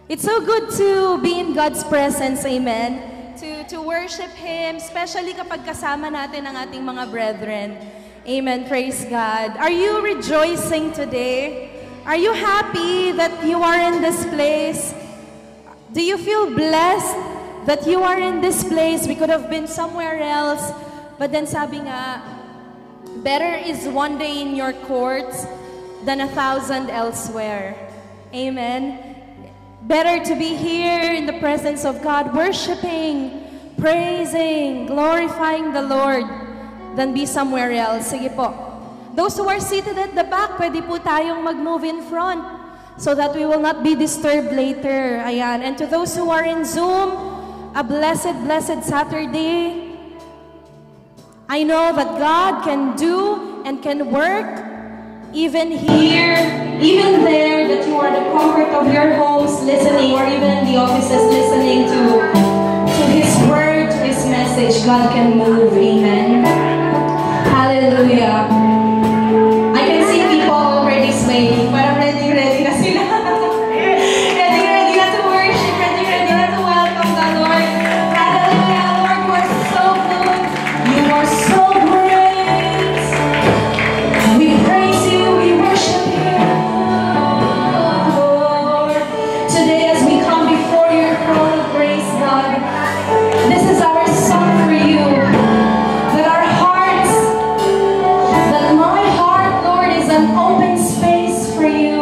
It's so good to be in God's presence, amen? To worship Him, especially kapag kasama natin ang ating mga brethren. Amen, praise God. Are you rejoicing today? Are you happy that you are in this place? Do you feel blessed that you are in this place? We could have been somewhere else, but then sabi nga, better is one day in your courts than 1,000 elsewhere. Amen. Better to be here in the presence of God, worshiping, praising, glorifying the Lord, than be somewhere else. Sige po. Those who are seated at the back, pwede po tayong mag-move in front so that we will not be disturbed later. Ayan. And to those who are in Zoom, a blessed, blessed Saturday. I know that God can do and can work even here, even there, that you are the comfort of your homes listening, or even in the offices listening to His word, to His message. God can move. Amen. Hallelujah. I can see people already swaying. Parang ready na sila. ready na to worship. Ready na to welcome the Lord. Hallelujah. Lord, you are so good. You are so great. We praise you. We worship you, Lord. Today as we come before your throne of grace, God, this is our song for you. That our hearts, that my heart, Lord, is an open space for you.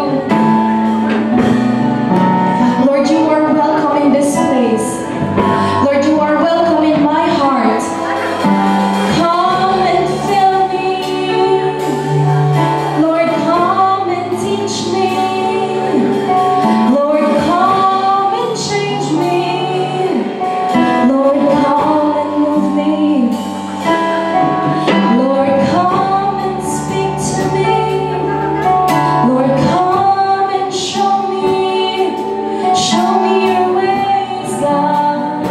Lord, you are welcome in this place. Lord, you are welcome in my heart. Come and fill me. Lord, come and teach me. Lord, come and change me. Lord, come and move me. Lord, come and speak to me. Lord, come and show me your ways, God.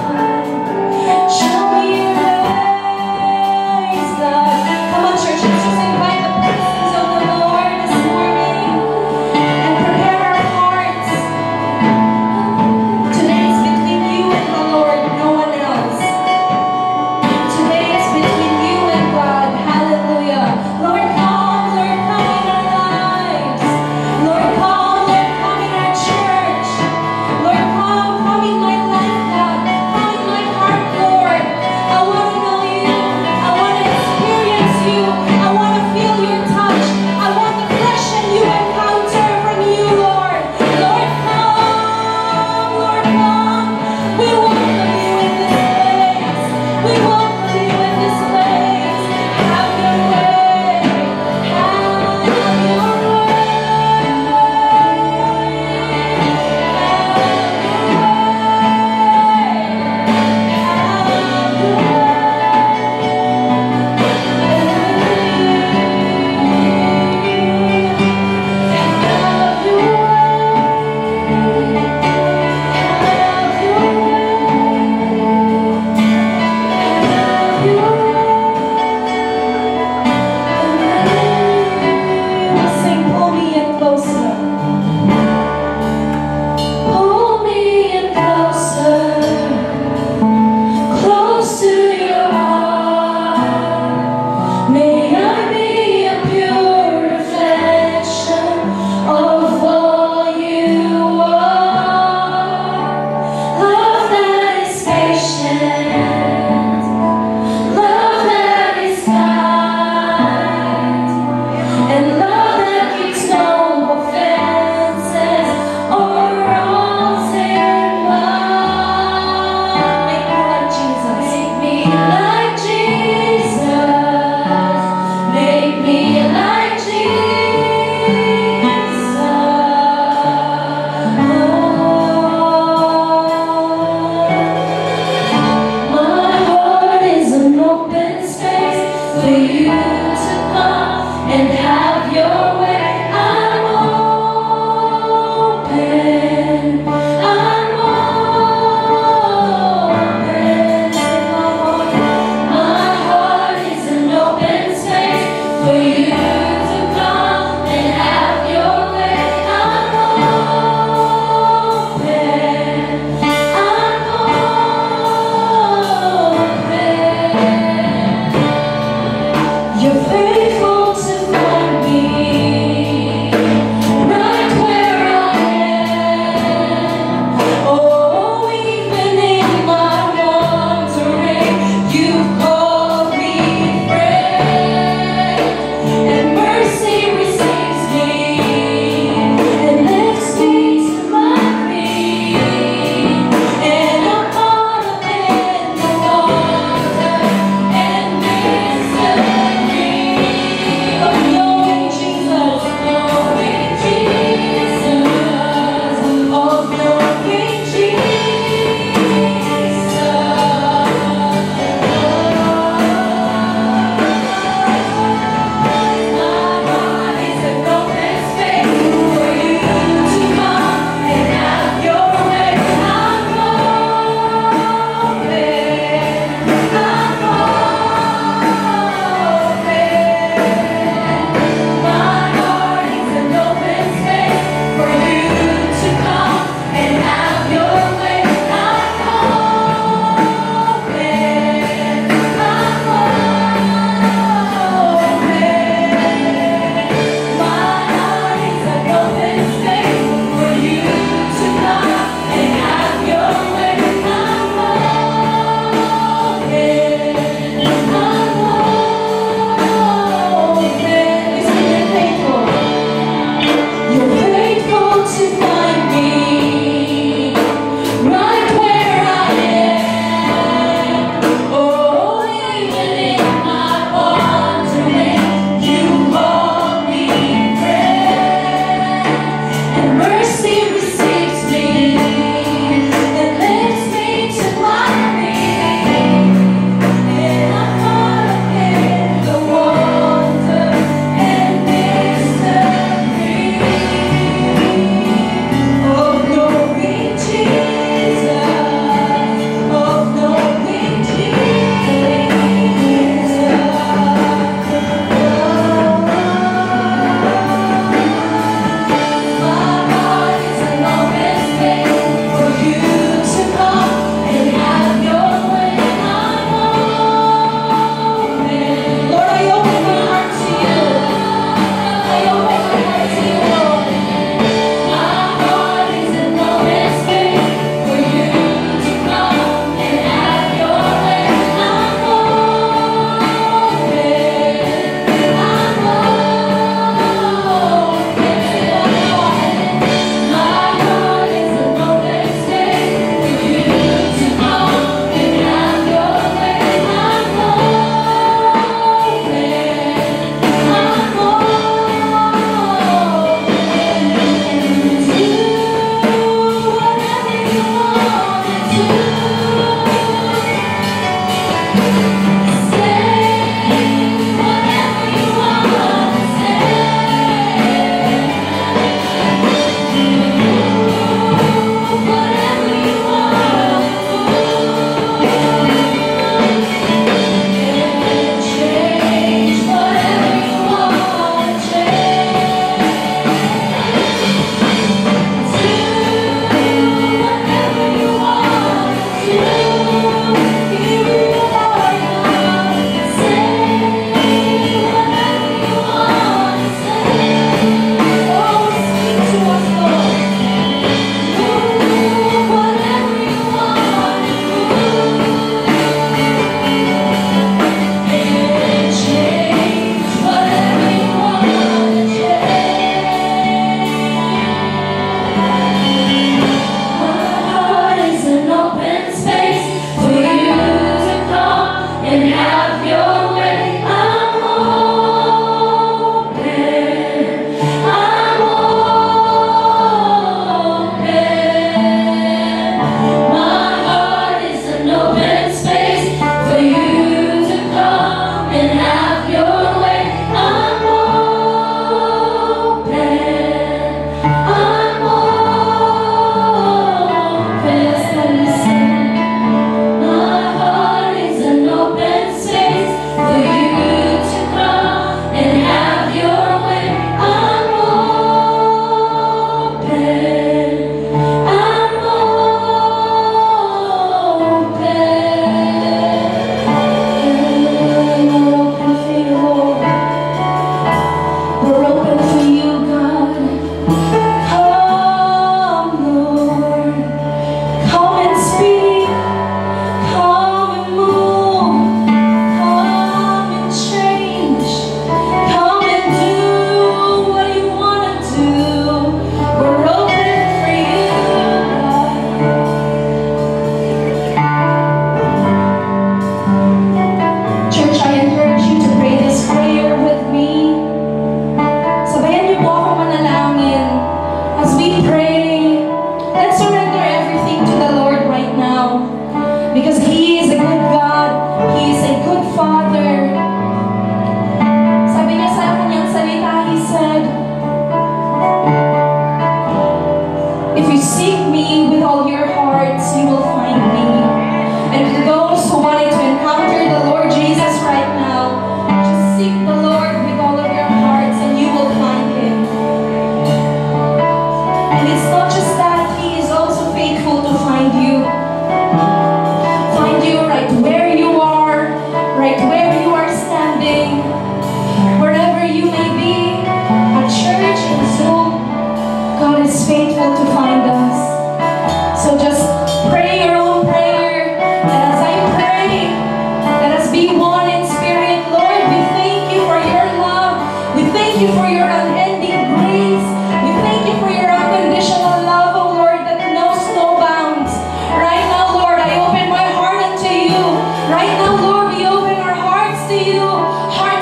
Show me your ways, God. Come on, church, let's just invite the presence of the Lord this morning and prepare our hearts. Today is between you and the Lord, no one else. Today is between you and God. Hallelujah. Lord, come in our lives. Lord, come in our church. Lord, come in my life, God. Come in my heart, Lord. I want to know you. I want to experience you. I want to feel your touch. I want the flesh and you encounter from you, Lord. Lord, come. Lord, come. We welcome you in this place. We welcome you in this place. Have your way. Have your Sing, pull me in closer. Pull me in closer, close to your heart. May I be a pure reflection of all you are. Love that is patient, love that is kind, and love that keeps no offenses or wrongs in mind. Make me like Jesus. Make me like Jesus. Make me like Jesus. My heart is an open space for you to come and have your way. I'm open. I'm open. My heart is an open space for you to come and have your way. I'm open.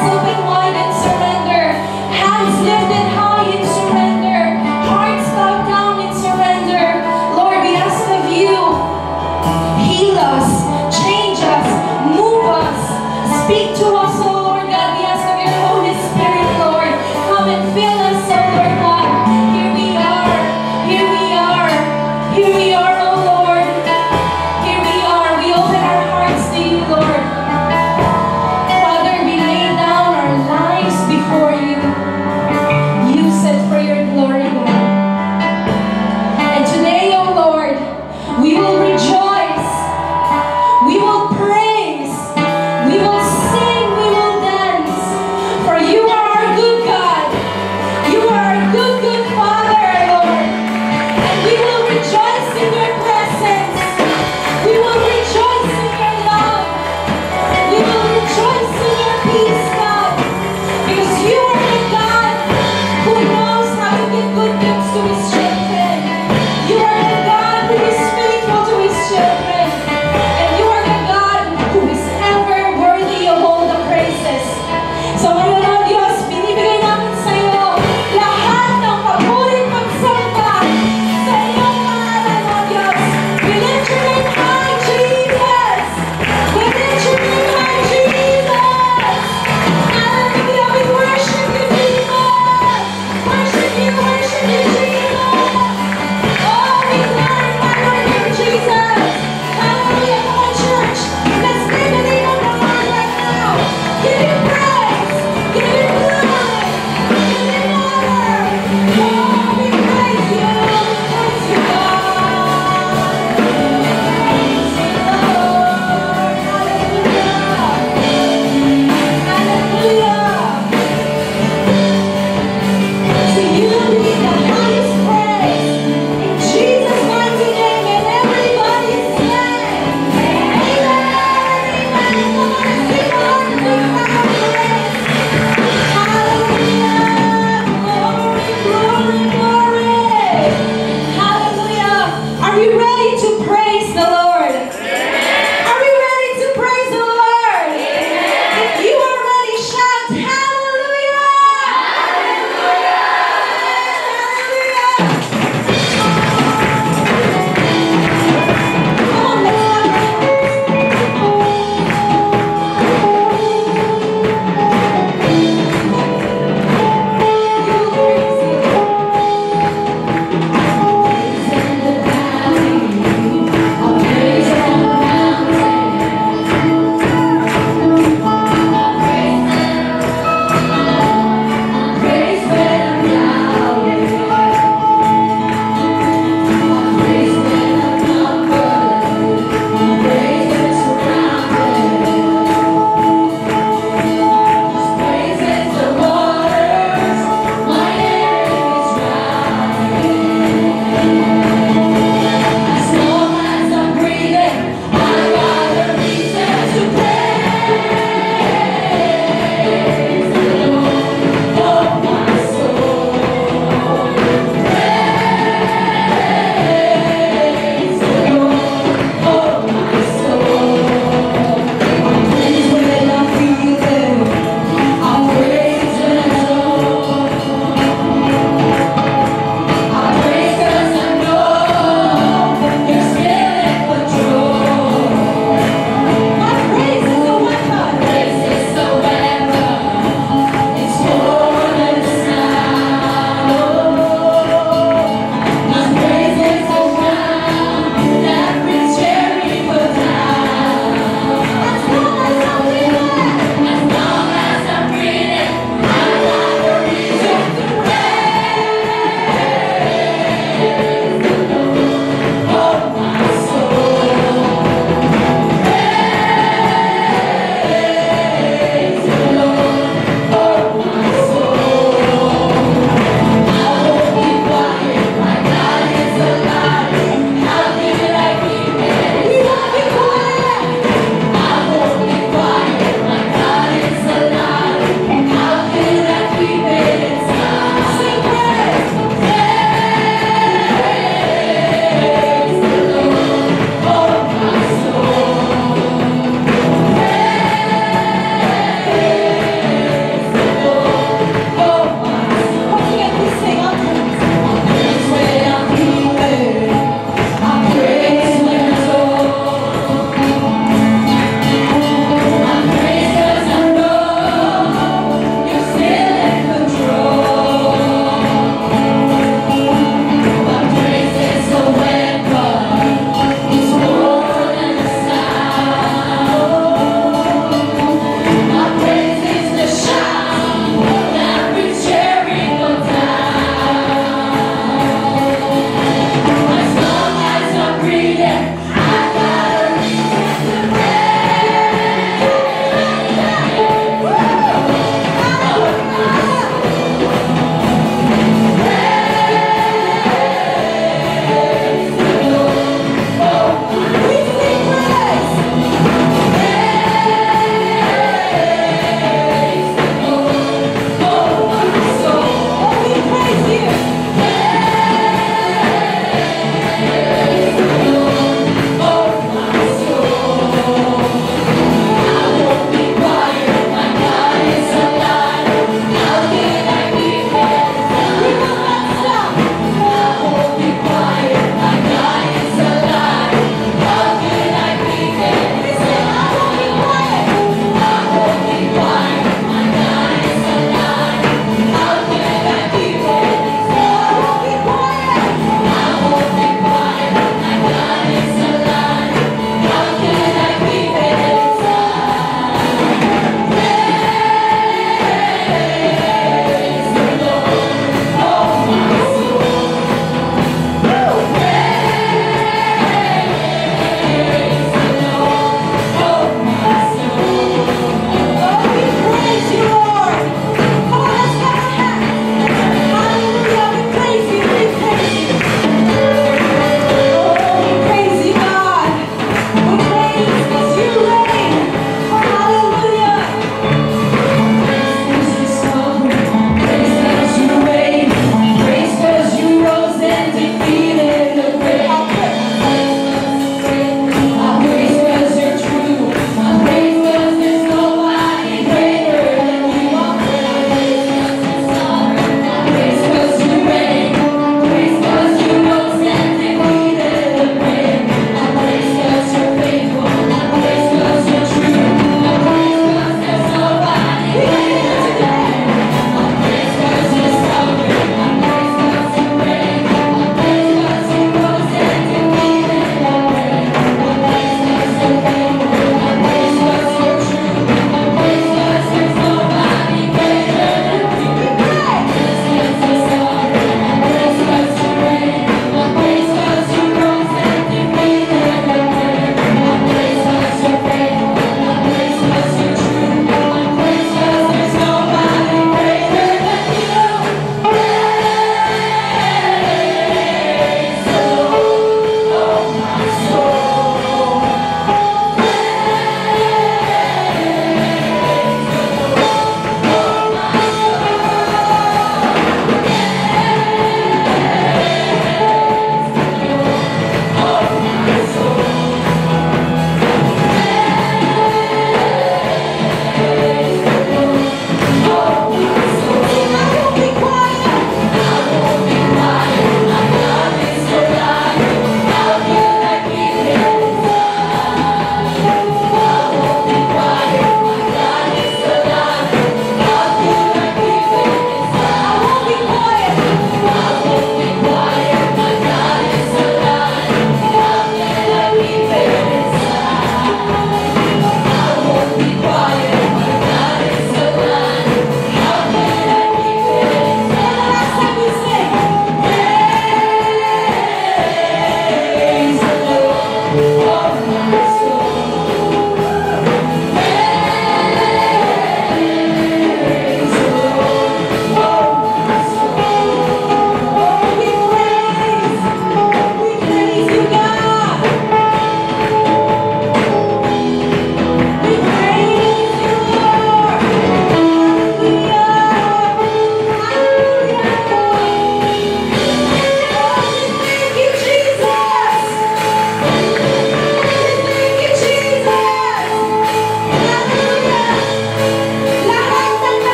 hearts open wide in surrender, hands lifted high in surrender, hearts bowed down in surrender. Lord, we ask of you, heal us, change us, move us, speak to us, oh Lord God. We ask of your Holy Spirit, Lord, come and fill us, oh Lord God. Here we are, here we are, here we are, oh Lord. Here we are, we open our hearts to you, Lord. Father, we lay down our lives before you. Use it for your glory, Lord. And today, oh Lord, we will rejoice, we will praise, we will sing, we will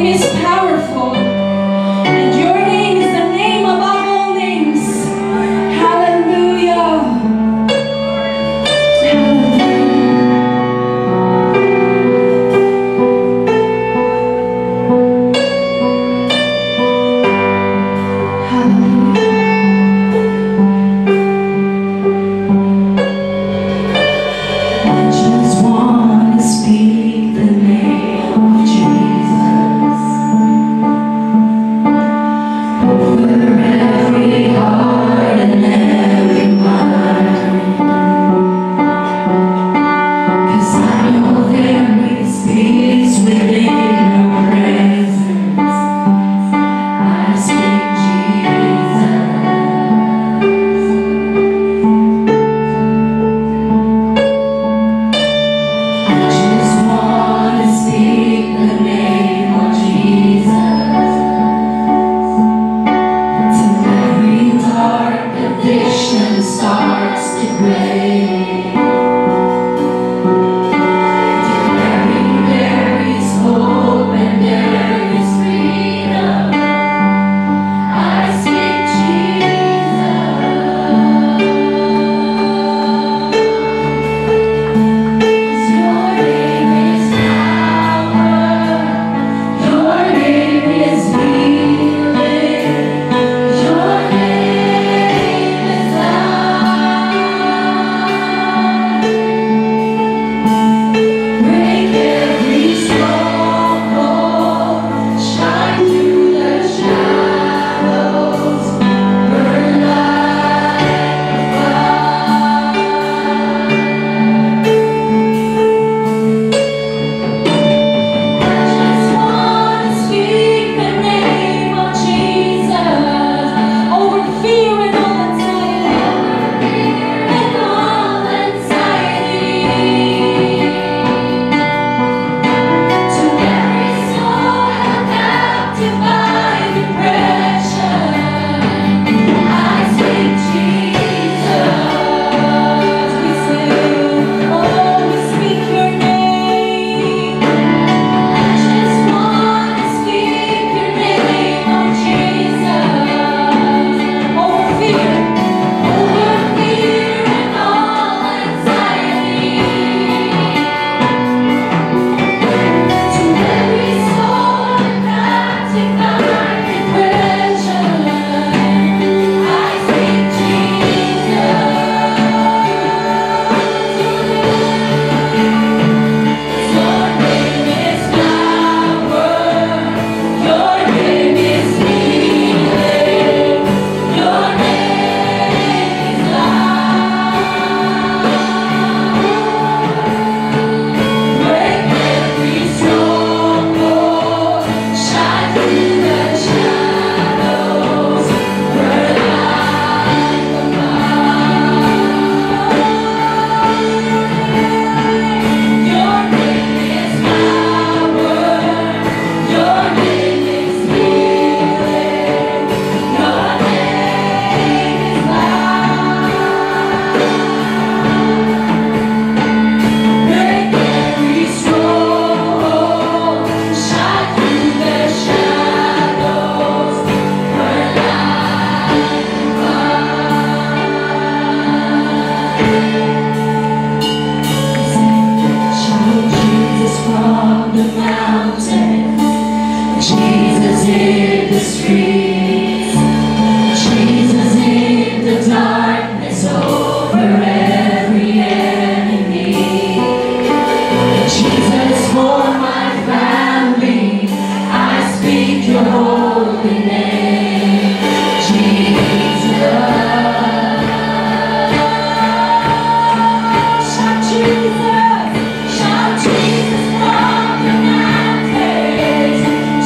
name is powerful. And your name is the name above all names. Hallelujah.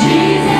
Jesus.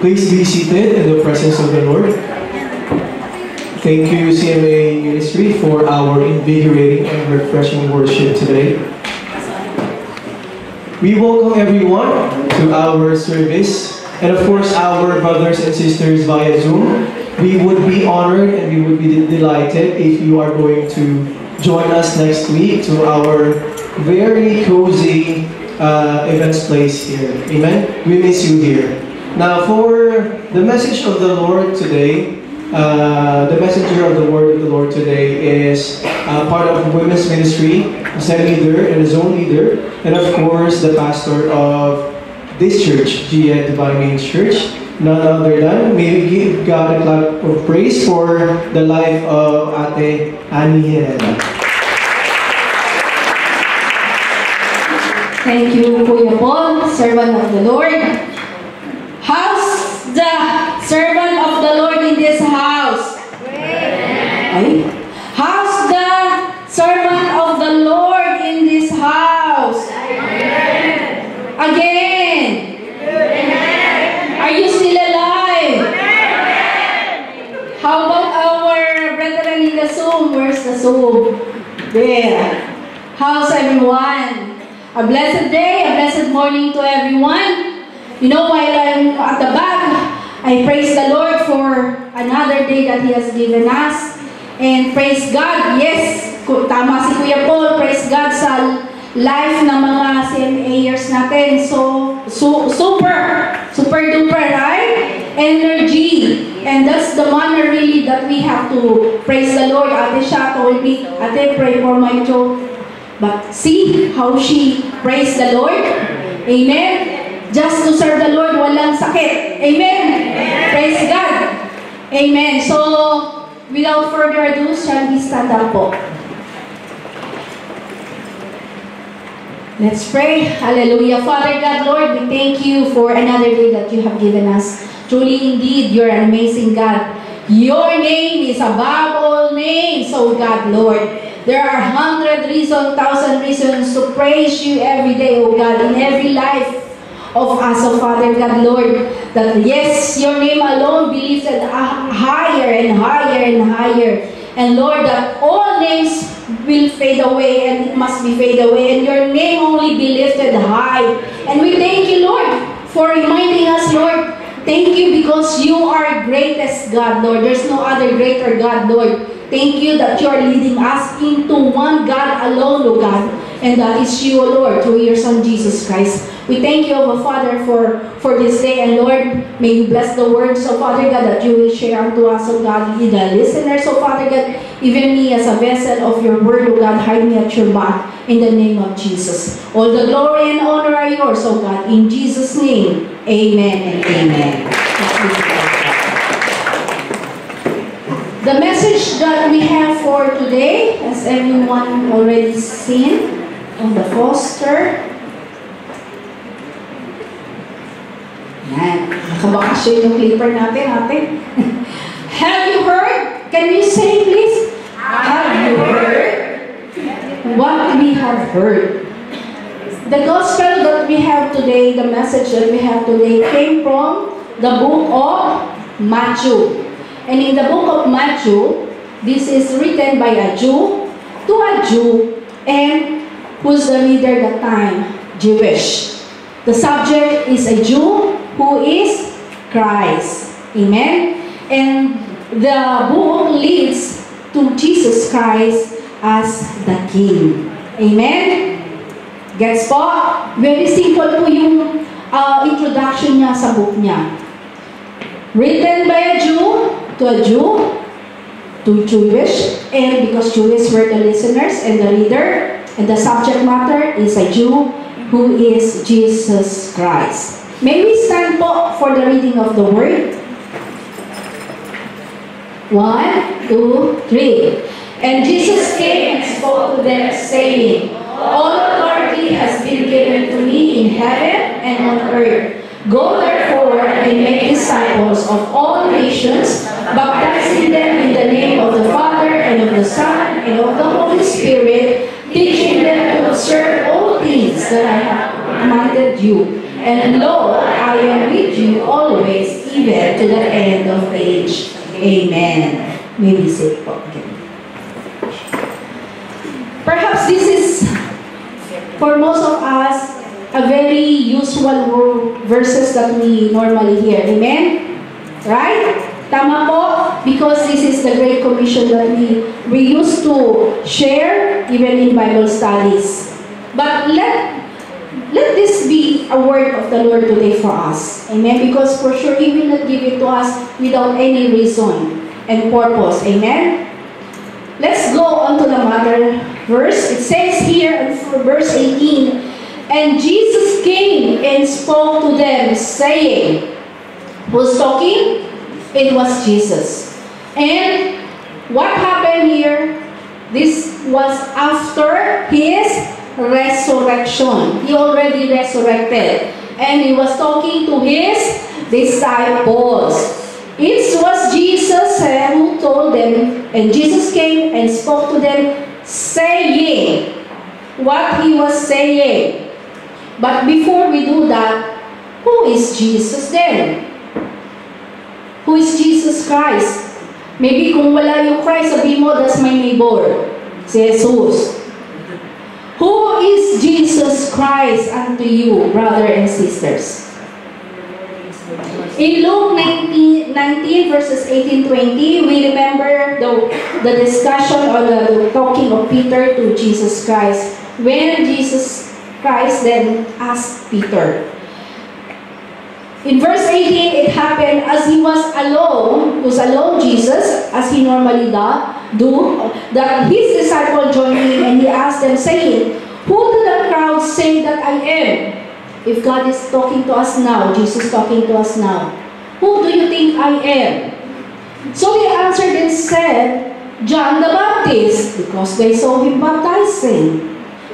Please be seated in the presence of the Lord. Thank you, CMA Ministry, for our invigorating and refreshing worship today. We welcome everyone to our service, and of course our brothers and sisters via Zoom. We would be honored and we would be delighted if you are going to join us next week to our very cozy events place here. Amen? We miss you here. Now for the message of the Lord today, the messenger of the word of the Lord today is part of women's ministry, a SEM leader and a zone leader, and of course the pastor of this church, Gia Divine Main Church. None other than, may we give God a clap of praise for the life of Ate Annie Herrera. Thank you, Kuya Paul, servant of the Lord. How's the servant of the Lord in this house? Ay? How's the servant of the Lord in this house? Again. Are you still alive? How about our brethren in the Zoom? Where's the Zoom? There. How's everyone? A blessed day, a blessed morning to everyone. You know, while I'm at the back, I praise the Lord for another day that He has given us. And praise God, yes, tama si Kuya Paul, praise God sa life ng mga CMAers natin. So super duper, right? Energy. And that's the manner really that we have to praise the Lord. Ate siya told me, Ate, pray for my throat. But see how she praised the Lord. Amen. Just to serve the Lord, walang sakit. Amen. Praise God. Amen. So, without further ado, shall we stand up po? Let's pray. Hallelujah. Father God, Lord, we thank you for another day that you have given us. Truly, indeed, you're an amazing God. Your name is above all names, oh God, Lord. There are 100 reasons, 1,000 reasons to praise you every day, oh God, in every life of us, oh Father God, Lord, that yes, your name alone be lifted higher and higher and higher. And Lord, that all names will fade away and it must be fade away, and your name only be lifted high. And we thank you, Lord, for reminding us, Lord. Thank you because you are greatest God, Lord. There's no other greater God, Lord. Thank you that you are leading us into one God alone, O God. And that is you, O Lord, through your Son, Jesus Christ. We thank you, O Father, for this day. And Lord, may you bless the words, O Father God, that you will share unto us, O God, the listeners, O Father God, even me as a vessel of your word, O God, hide me at your back in the name of Jesus. All the glory and honor are yours, O God, in Jesus' name. Amen and amen. The message that we have for today, as everyone already seen on the poster. Yan. Nakabakasyon yung clipper natin, ate. Have you heard? Can you say please? Have you heard? What we have heard. The gospel that we have today, the message that we have today came from the book of Matthew. And in the book of Matthew, this is written by a Jew to a Jew, and who's the leader that time? Jewish. The subject is a Jew who is Christ. Amen? And the book leads to Jesus Christ as the King. Amen? Gets po? Very simple po yung introduction niya sa book niya. Written by a Jew, to a Jew, to Jewish, and because Jewish were the listeners and the reader, and the subject matter is a Jew who is Jesus Christ. May we stand po for the reading of the word? 1, 2, 3. And Jesus came and spoke to them, saying, All authority has been given to me in heaven and on earth. Go therefore and make disciples of all nations, baptizing them in the name of the Father and of the Son and of the Holy Spirit, teaching them to observe all things that I have commanded you. And lo, I am with you always, even to the end of age. Amen. May we sit po again. Perhaps this is, for most of us, a very usual verses that we normally hear. Amen? Right? Tama po? Because this is the Great Commission that we used to share even in Bible studies. But let this be a word of the Lord today for us. Amen? Because for sure, He will not give it to us without any reason and purpose. Amen? Let's go on to the mother verse. It says here in verse 18, "And Jesus came and spoke to them, saying," who's talking? It was Jesus. And what happened here? This was after His resurrection. He already resurrected. And He was talking to His disciples. It was Jesus who told them, and Jesus came and spoke to them, saying what He was saying. But before we do that, who is Jesus then? Who is Jesus Christ? Maybe kung wala yung Christ, sabihin mo, that's my neighbor. Si Jesus. Who is Jesus Christ unto you, brother and sisters? In Luke 19 verses 18-20, we remember the discussion or the talking of Peter to Jesus Christ. When Jesus Christ then asked Peter. In verse 18, it happened as He was alone, Jesus, as He normally do, that His disciple joined Him, and He asked them, saying, "Who do the crowd say that I am?" If God is talking to us now, Jesus talking to us now, "Who do you think I am?" So they answered and said, "John the Baptist," because they saw Him baptizing.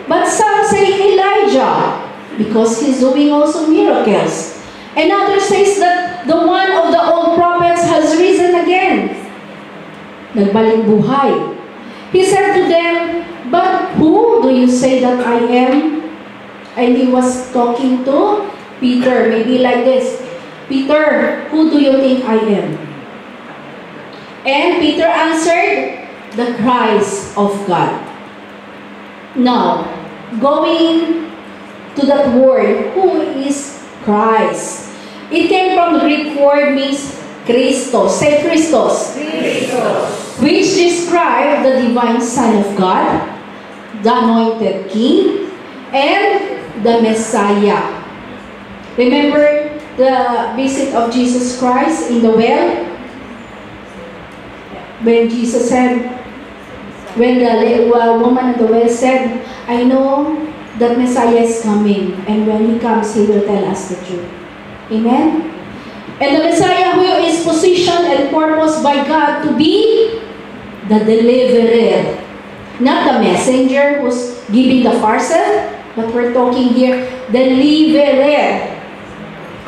"But some say Elijah," because He's doing also miracles. And others says that the one of the old prophets has risen again. Nagbalik buhay. He said to them, "But who do you say that I am?" And He was talking to Peter, maybe like this, "Peter, who do you think I am?" And Peter answered, "The Christ of God." Now, going to that word, who is Christ? It came from the Greek word means Christos. Say Christos. Christos. Which describe the divine Son of God, the anointed King, and the Messiah. Remember the visit of Jesus Christ in the well? When Jesus said, when the woman at the well said, "I know that Messiah is coming, and when He comes, He will tell us the truth." Amen? And the Messiah who is positioned and purposed by God to be the deliverer. Not the messenger who's giving the parcel, but we're talking here, deliverer.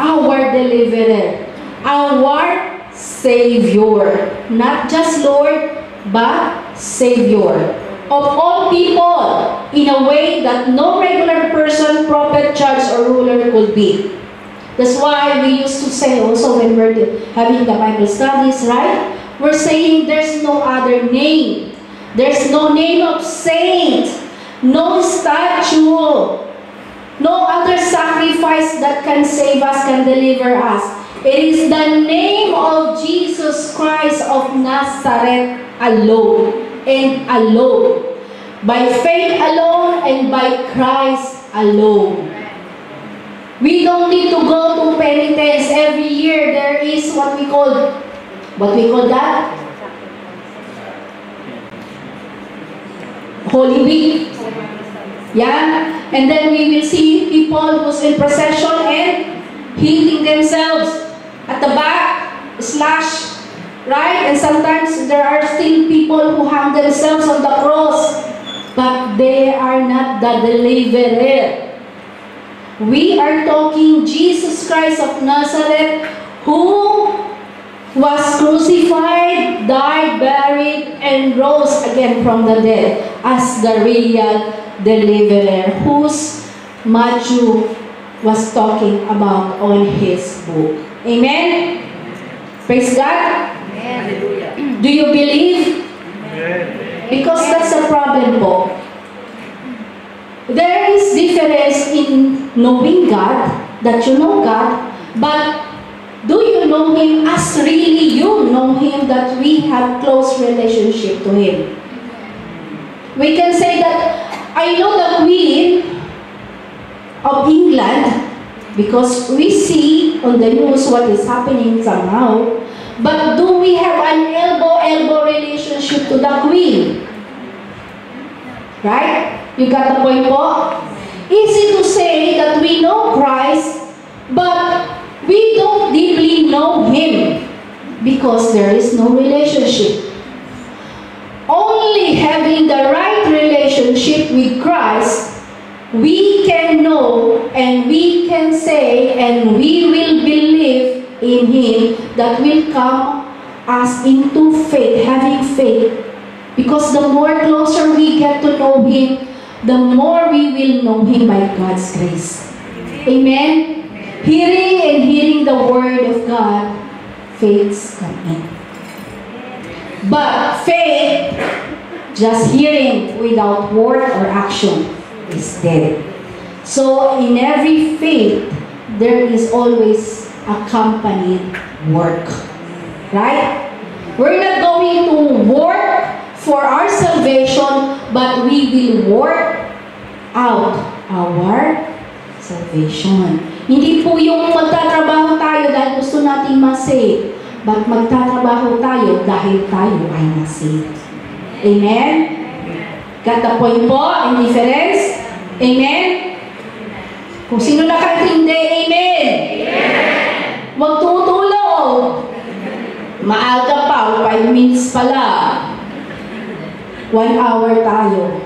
Our deliverer. Our Savior. Not just Lord, but Savior. Of all people, in a way that no regular person, prophet, judge, or ruler could be. That's why we used to say also when we're having the Bible studies, right? We're saying there's no other name. There's no name of saint, no statue, no other sacrifice that can save us, can deliver us. It is the name of Jesus Christ of Nazareth alone and alone. By faith alone and by Christ alone. We don't need to go to penitence. Every year there is what we call that? Holy Week. Yeah? And then we will see people who's in procession and healing themselves. At the back, slash, right? And sometimes there are still people who hang themselves on the cross. But they are not the deliverer. We are talking Jesus Christ of Nazareth, who was crucified, died, buried, and rose again from the dead as the real deliverer, whose Matthew was talking about on his book. Amen? Praise God. Do you believe? Because that's the problem po. There is difference in knowing God, that you know God, but do you know Him as really you know Him, that we have close relationship to Him? We can say that I know the Queen of England because we see on the news what is happening somehow, but do we have an elbow relationship to the Queen? Right? You got the point po? Easy to say that we know Christ, but we don't deeply know Him because there is no relationship. Only having the right relationship with Christ, we can know and we can say and we will believe in Him, that will come us into faith, having faith. Because the more closer we get to know Him, the more we will know Him by God's grace. Amen? Hearing and hearing the Word of God, faith comes in. But faith, just hearing without word or action, is dead. So in every faith, there is always accompanied work. Right? We're not going to work for our salvation, but we will work out our salvation. Hindi po yung magtatrabaho tayo dahil gusto nating ma-save, but magtatrabaho tayo dahil tayo ay na-save. Amen? Got the point po? In difference? Amen? Kung sino nakaintindi, amen? Huwag tutulog. Maaga pa, 5 minutes pala. 1 hour tayo.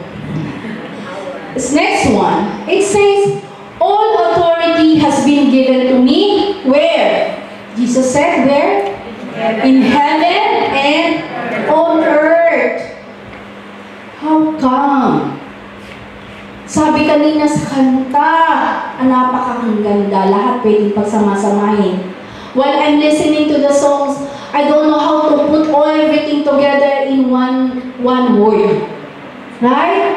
This next one, it says, all authority has been given to me. Where? Jesus said, where? In heaven and on earth. How come? Sabi kanina sa kanta, napakaganda, lahat pwedeng pagsama-samahin. While I'm listening to the songs, I don't know how to put all everything together in one word. Right?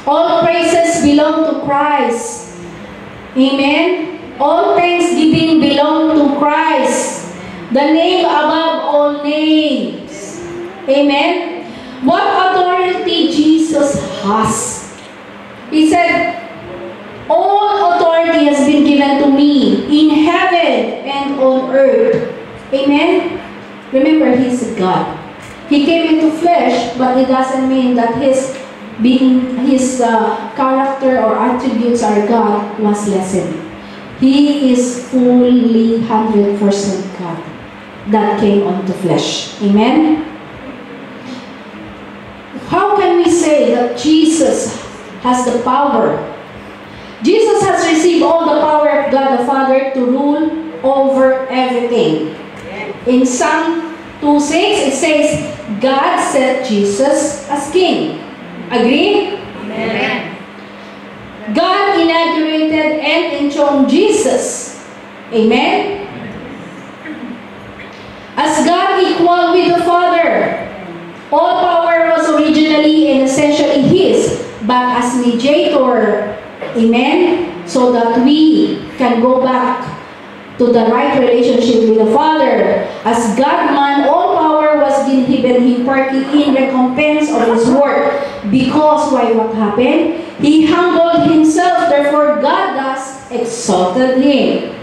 All praises belong to Christ. Amen? All thanksgiving belong to Christ. The name above all names. Amen? What authority Jesus has? He said, all authority has been given to me in heaven and on earth. Amen? Remember, He's God. He came into flesh, but it doesn't mean that His character or attributes are God was lessened. He is fully 100% God that came onto flesh. Amen? How can we say that Jesus has the power? Jesus has received all the power of God the Father to rule over everything. In Psalm 2:6, it says, God set Jesus as king. Agree? Amen. God inaugurated and enthroned Jesus. Amen? As God equal with the Father, all power was originally and essentially His, but as mediator, amen, so that we can go back to the right relationship with the Father. As God-man, all power was given Him partly in recompense of His work. Because why? What happened? He humbled Himself, therefore God thus exalted Him.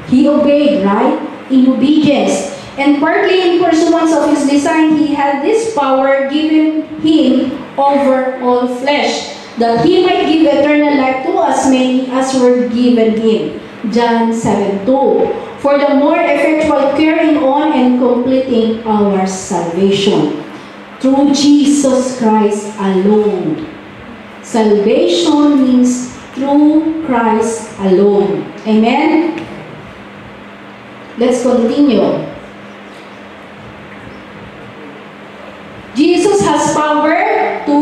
He obeyed, right? In obedience. And partly in pursuance of His design, He had this power given Him over all flesh, that He might give eternal life to as many as were given Him. John 7:2. For the more effectual carrying on and completing our salvation through Jesus Christ alone. Salvation means through Christ alone. Amen? Let's continue. Jesus has power to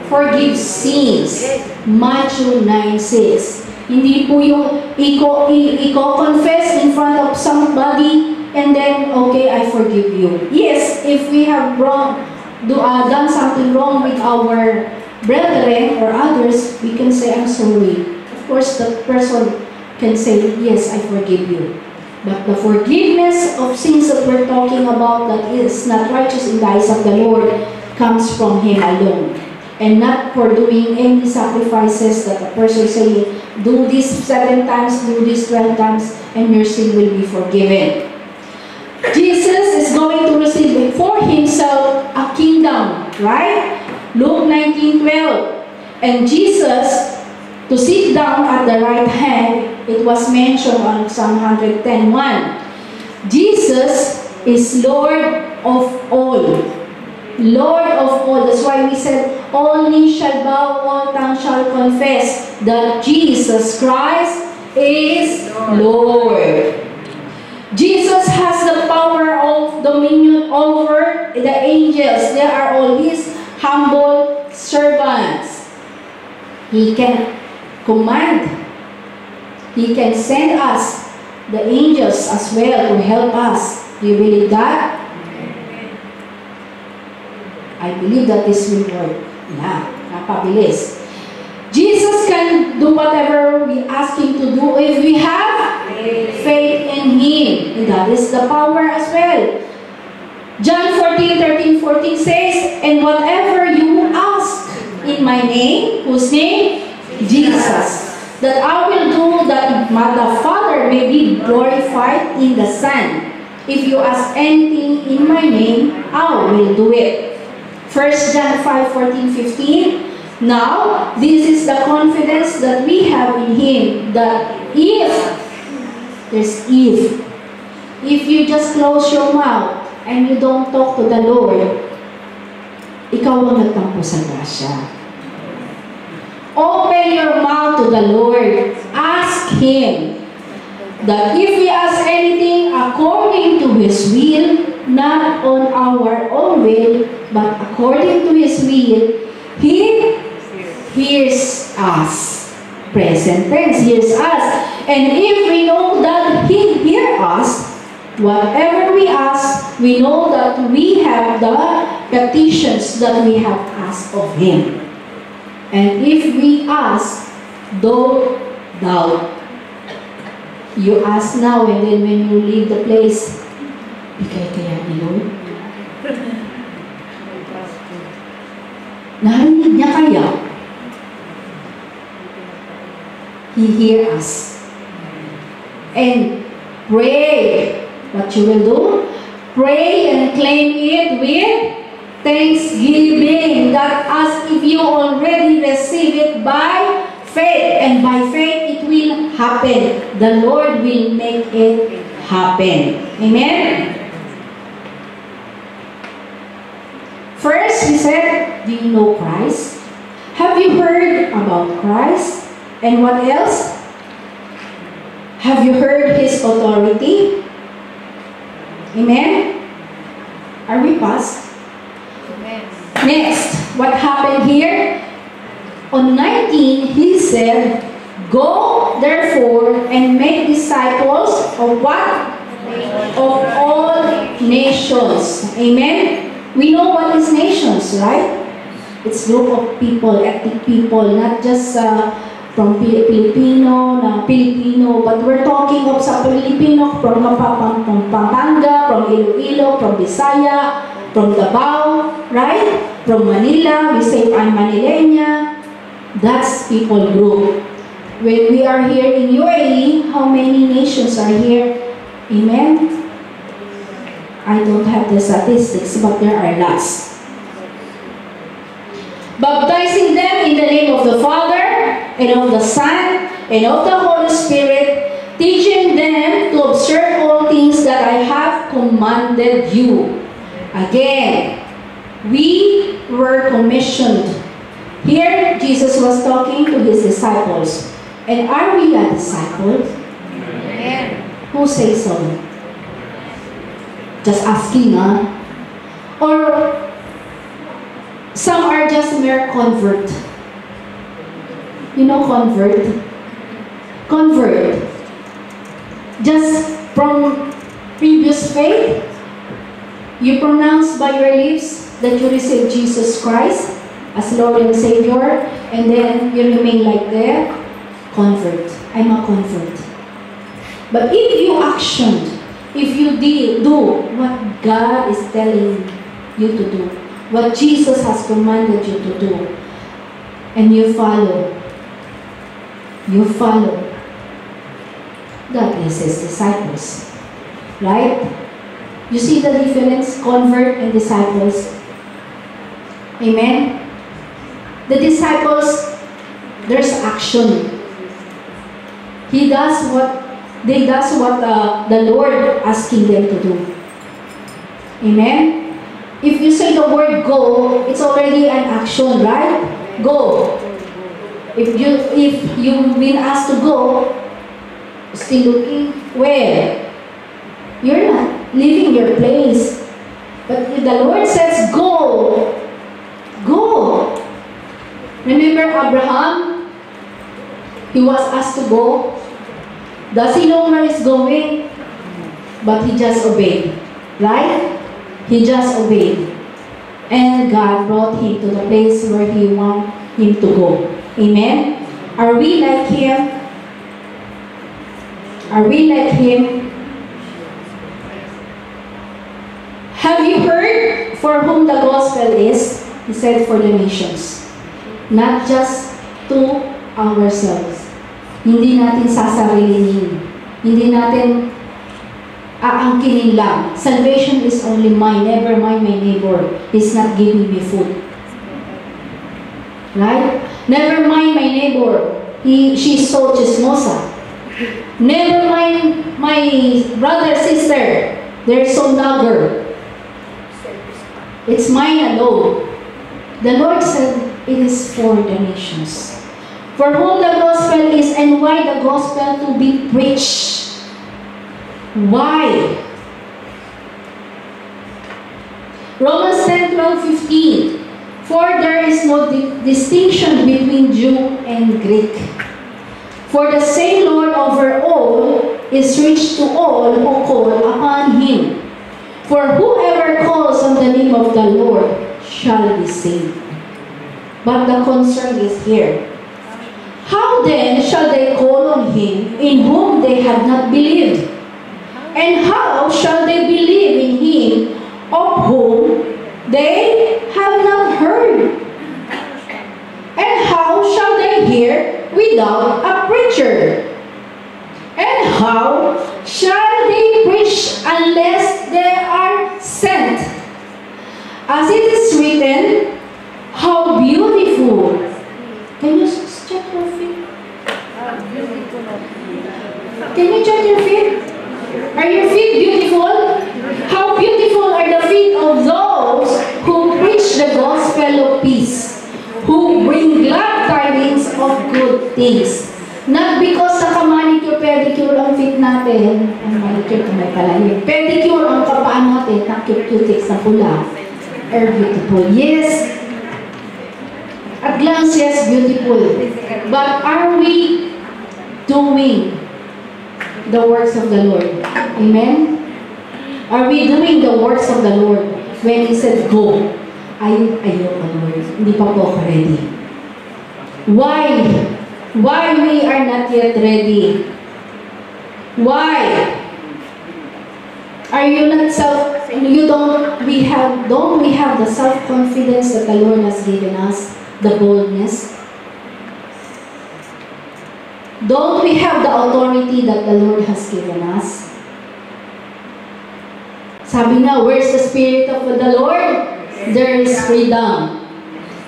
forgive sins. Matthew 9:6. Hindi po yung i-confess in front of somebody and then, okay, I forgive you. Yes, if we have done something wrong with our brethren or others, we can say, I'm sorry. Of course, the person can say, yes, I forgive you. But the forgiveness of sins that we're talking about that is not righteous in the eyes of the Lord comes from Him alone. And not for doing any sacrifices that a person is saying, do this 7 times, do this 12 times, and your sin will be forgiven. Jesus is going to receive for Himself a kingdom, right? Luke 19:12. And Jesus, to sit down at the right hand, it was mentioned on Psalm 110:1. Jesus is Lord of all. Lord of all. That's why we said, all knees shall bow, all tongue shall confess that Jesus Christ is Lord. Jesus has the power of dominion over the angels. They are all His humble servants. He can command. He can send us, the angels as well, to help us. Do you believe that? I believe that this will work. Yeah, napabilis. Jesus can do whatever we ask Him to do if we have faith in Him. And that is the power as well. John 14:13-14 says, and whatever you ask in my name, whose name? Jesus. That I will do, that the Father may be glorified in the Son. If you ask anything in my name, I will do it. 1 John 5:14-15. Now, this is the confidence that we have in Him, that if you just close your mouth and you don't talk to the Lord, ikaw ang nagtampo sa grasya. Open your mouth to the Lord. Ask Him that if we ask anything according to His will, not on our own will, but according to His will, He hears us. Present tense, hears us. And if we know that He hears us, whatever we ask, we know that we have the petitions that we have asked of Him. And if we ask, don't doubt. You ask now, and then when you leave the place, bigay kaya ni Lord? Narinig niya kaya? He hears us. And pray. What you will do? Pray and claim it with thanksgiving. That as if you already receive it by faith. And by faith, it will happen. The Lord will make it happen. Amen? First, we said, do you know Christ? Have you heard about Christ? And what else? Have you heard His authority? Amen? Are we past? Amen. Next, what happened here? On 19, He said, go, therefore, and make disciples of what? Of all nations. Amen? We know what is nations, right? It's group of people, ethnic people, not just from Filipino, but we're talking of sa Filipino, from Pampanga, from Iloilo, from Bisaya, from Davao, right? From Manila, we say I'm Manilena. That's people group. When we are here in UAE, how many nations are here? Amen? I don't have the statistics, but there are lots. Baptizing them in the name of the Father, and of the Son, and of the Holy Spirit, teaching them to observe all things that I have commanded you. Again, we were commissioned. Here, Jesus was talking to His disciples. And are we a disciple? Amen. Who says so? Just asking, huh? Or some are just mere convert. You know convert? Convert. Just from previous religious faith? You pronounce by your lips that you receive Jesus Christ as Lord and Savior, and then you remain like that? Convert. I'm a convert. But if you actioned, if you do what God is telling you to do, what Jesus has commanded you to do, and you follow, that is His disciples. Right? You see the difference? Convert and disciples. Amen? The disciples, there's action. They does what the Lord asking them to do. Amen? If you say the word go, it's already an action, right? Go. If you've been asked to go, still looking where? You're not leaving your place. But if the Lord says go, go. Remember Abraham? He was asked to go. Does he know where he's going? But he just obeyed. Right? He just obeyed. And God brought him to the place where He wanted him to go. Amen? Are we like him? Are we like him? Have you heard for whom the gospel is? He said, for the nations. Not just to ourselves. Hindi natin sasarilinin. Hindi natin aangkinin lang. Salvation is only mine. Never mind my neighbor. He's not giving me food. Right? Never mind my neighbor. She's so chismosa. Never mind my brother, sister. They're so nagger. It's mine alone. The Lord said, it is for the nations. For whom the gospel is, and why the gospel to be preached. Why? Romans 10:12-15. For there is no distinction between Jew and Greek. For the same Lord over all is rich to all who call upon Him. For whoever calls on the name of the Lord shall be saved. But the concern is here. How then shall they call on Him in whom they have not believed? And how shall they believe in Him of whom they have not heard? And how shall they hear without a preacher? And how shall they preach unless they are sent? As it is written, how beautiful. Can you check your feet? Can you check your feet? Are your feet beautiful? How beautiful are the feet of those who preach the gospel of peace, who bring glad tidings of good things. Not because sa manicure, pedicure ang feet natin, ang manicure kung may palayin. Pedicure ang kapaan natin, na cute-cutics na pula. Are beautiful. Yes. At glance, yes, beautiful. But are we doing the works of the Lord? Amen? Are we doing the works of the Lord? When He said, go, ayoko, Lord. Hindi pa po ako ready. Why? Why we are not yet ready? Why? Are you not don't we have the self-confidence that the Lord has given us? The boldness? Don't we have the authority that the Lord has given us? Sabi na, where's the Spirit of the Lord? There is freedom.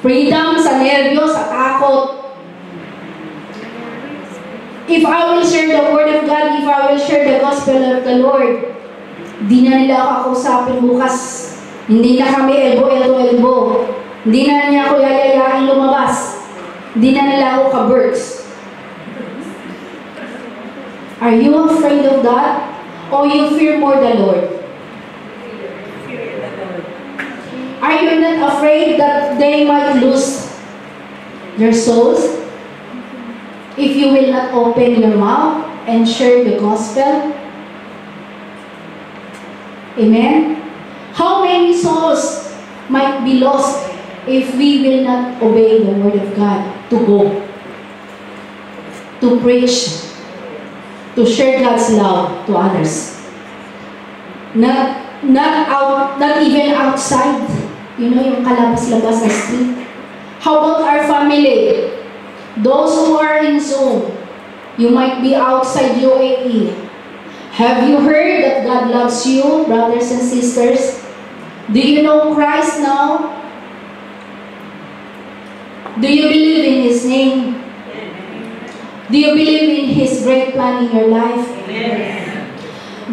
Freedom sa nervyos, sa takot. If I will share the Word of God, if I will share the Gospel of the Lord, di na nila ako kausapin bukas. Hindi na kami elbow. Hindi na niya ako yayayain lumabas. Hindi na nila ako ka-burks. Are you afraid of that? Or you fear more the Lord? Are you not afraid that they might lose their souls? If you will not open your mouth and share the gospel? Amen? How many souls might be lost if we will not obey the word of God to go, to preach, to share God's love to others? Not even outside. You know, yung kalabas-labas sa street. How about our family? Those who are in Zoom, you might be outside UAE. Have you heard that God loves you, brothers and sisters? Do you know Christ now? Do you believe in His name? Do you believe in His great plan in your life?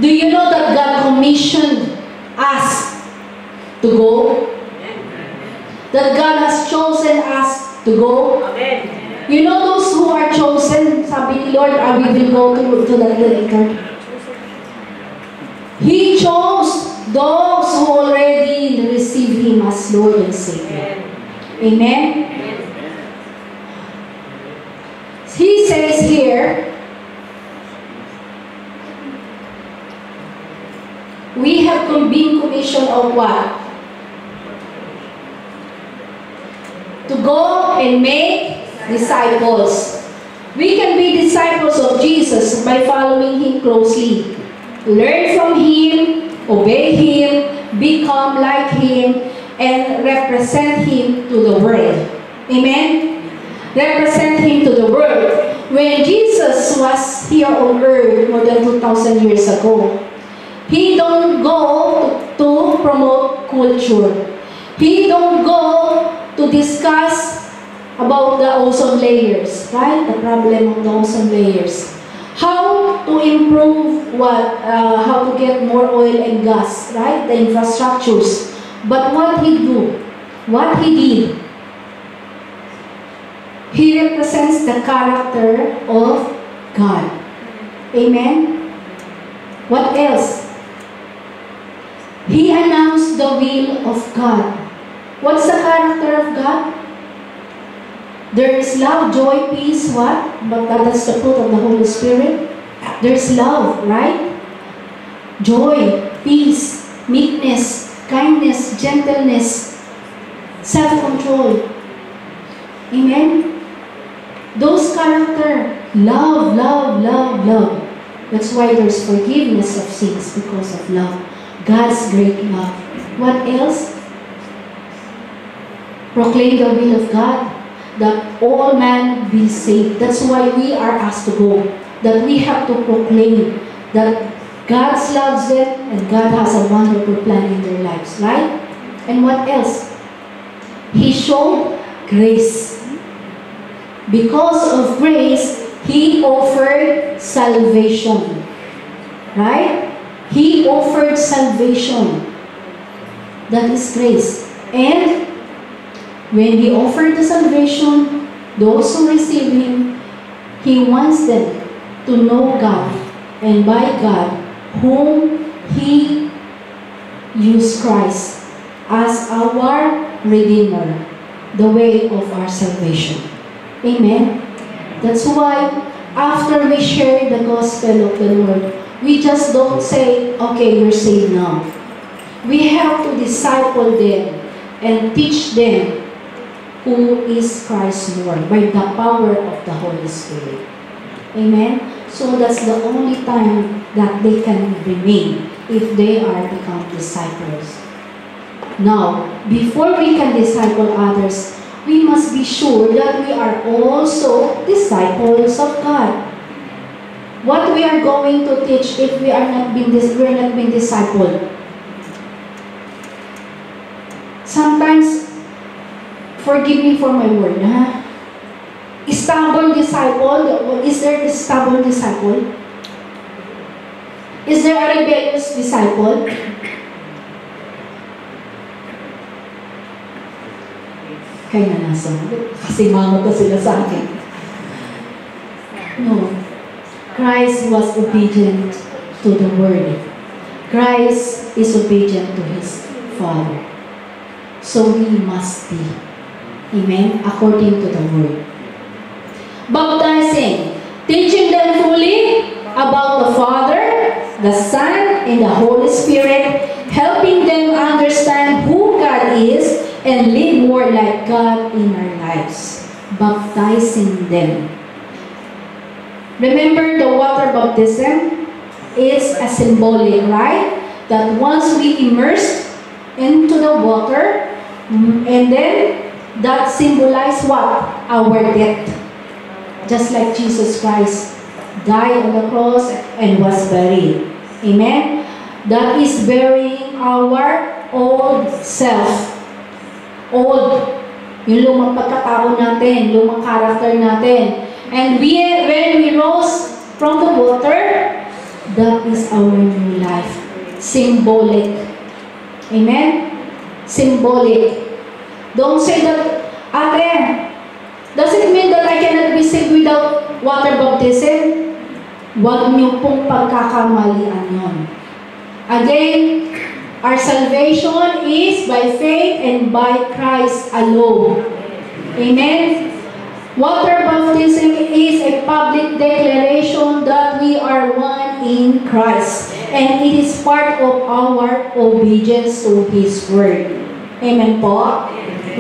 Do you know that God commissioned us to go? That God has chosen us to go? You know those who are chosen, sabi ni Lord, we will go to that later. He chose those who already received Him as Lord and Savior. Amen? He says here, we have been commissioned of what? To go and make disciples. We can be disciples of Jesus by following Him closely. Learn from Him, obey Him, become like Him, and represent Him to the world. Amen? Represent Him to the world. When Jesus was here on earth more than 2,000 years ago, He don't go to promote culture. He don't go to discuss about the ozone layers, right? The problem of the ozone layers. How to improve how to get more oil and gas, right? The infrastructures. But what He do? What He did? He represents the character of God. Amen? What else? He announced the will of God. What's the character of God? There is love, joy, peace, what? But that's the fruit of the Holy Spirit. There's love, right? Joy, peace, meekness, kindness, gentleness, self-control. Amen? Those character, love, love, love, love. That's why there's forgiveness of sins because of love. God's great love. What else? Proclaim the will of God, that all men be saved. That's why we are asked to go. That we have to proclaim that God loves them and God has a wonderful plan in their lives, right? And what else? He showed grace. Because of grace, He offered salvation. Right? He offered salvation. That is grace. And when He offered the salvation, those who receive Him, He wants them to know God, and by God, whom He used Christ as our Redeemer, the way of our salvation. Amen? That's why, after we share the gospel of the Lord, we just don't say, okay, you're saved now. We have to disciple them and teach them who is Christ Lord by the power of the Holy Spirit. Amen? So that's the only time that they can remain if they are become disciples. Now, before we can disciple others, we must be sure that we are also disciples of God. What we are going to teach if we are not being discipled? Sometimes, forgive me for my word, stubborn disciple. Is there a stubborn disciple? Is there a rebellious disciple? Kaya nasa, kasi mamata sila sa akin. No. Christ was obedient to the Word. Christ is obedient to His Father. So we must be. Amen? According to the Word. Baptizing. Teaching them fully about the Father, the Son, and the Holy Spirit, helping them understand who God is and live more like God in our lives, baptizing them. Remember, the water baptism is a symbolic, right? That once we immerse into the water, and then that symbolizes what? Our death. Just like Jesus Christ died on the cross and was buried. Amen? That is burying our old self. Old. Yung lumang pagkatao natin, lumang character natin. And when we rose from the water, that is our new life. Symbolic. Amen? Symbolic. Don't say that, Ate, does it mean that I cannot be saved without water baptism? Huwag niyo pong pagkakamalian yun. Again, our salvation is by faith and by Christ alone. Amen? Water baptism is a public declaration that we are one in Christ. And it is part of our obedience to His Word. Amen po?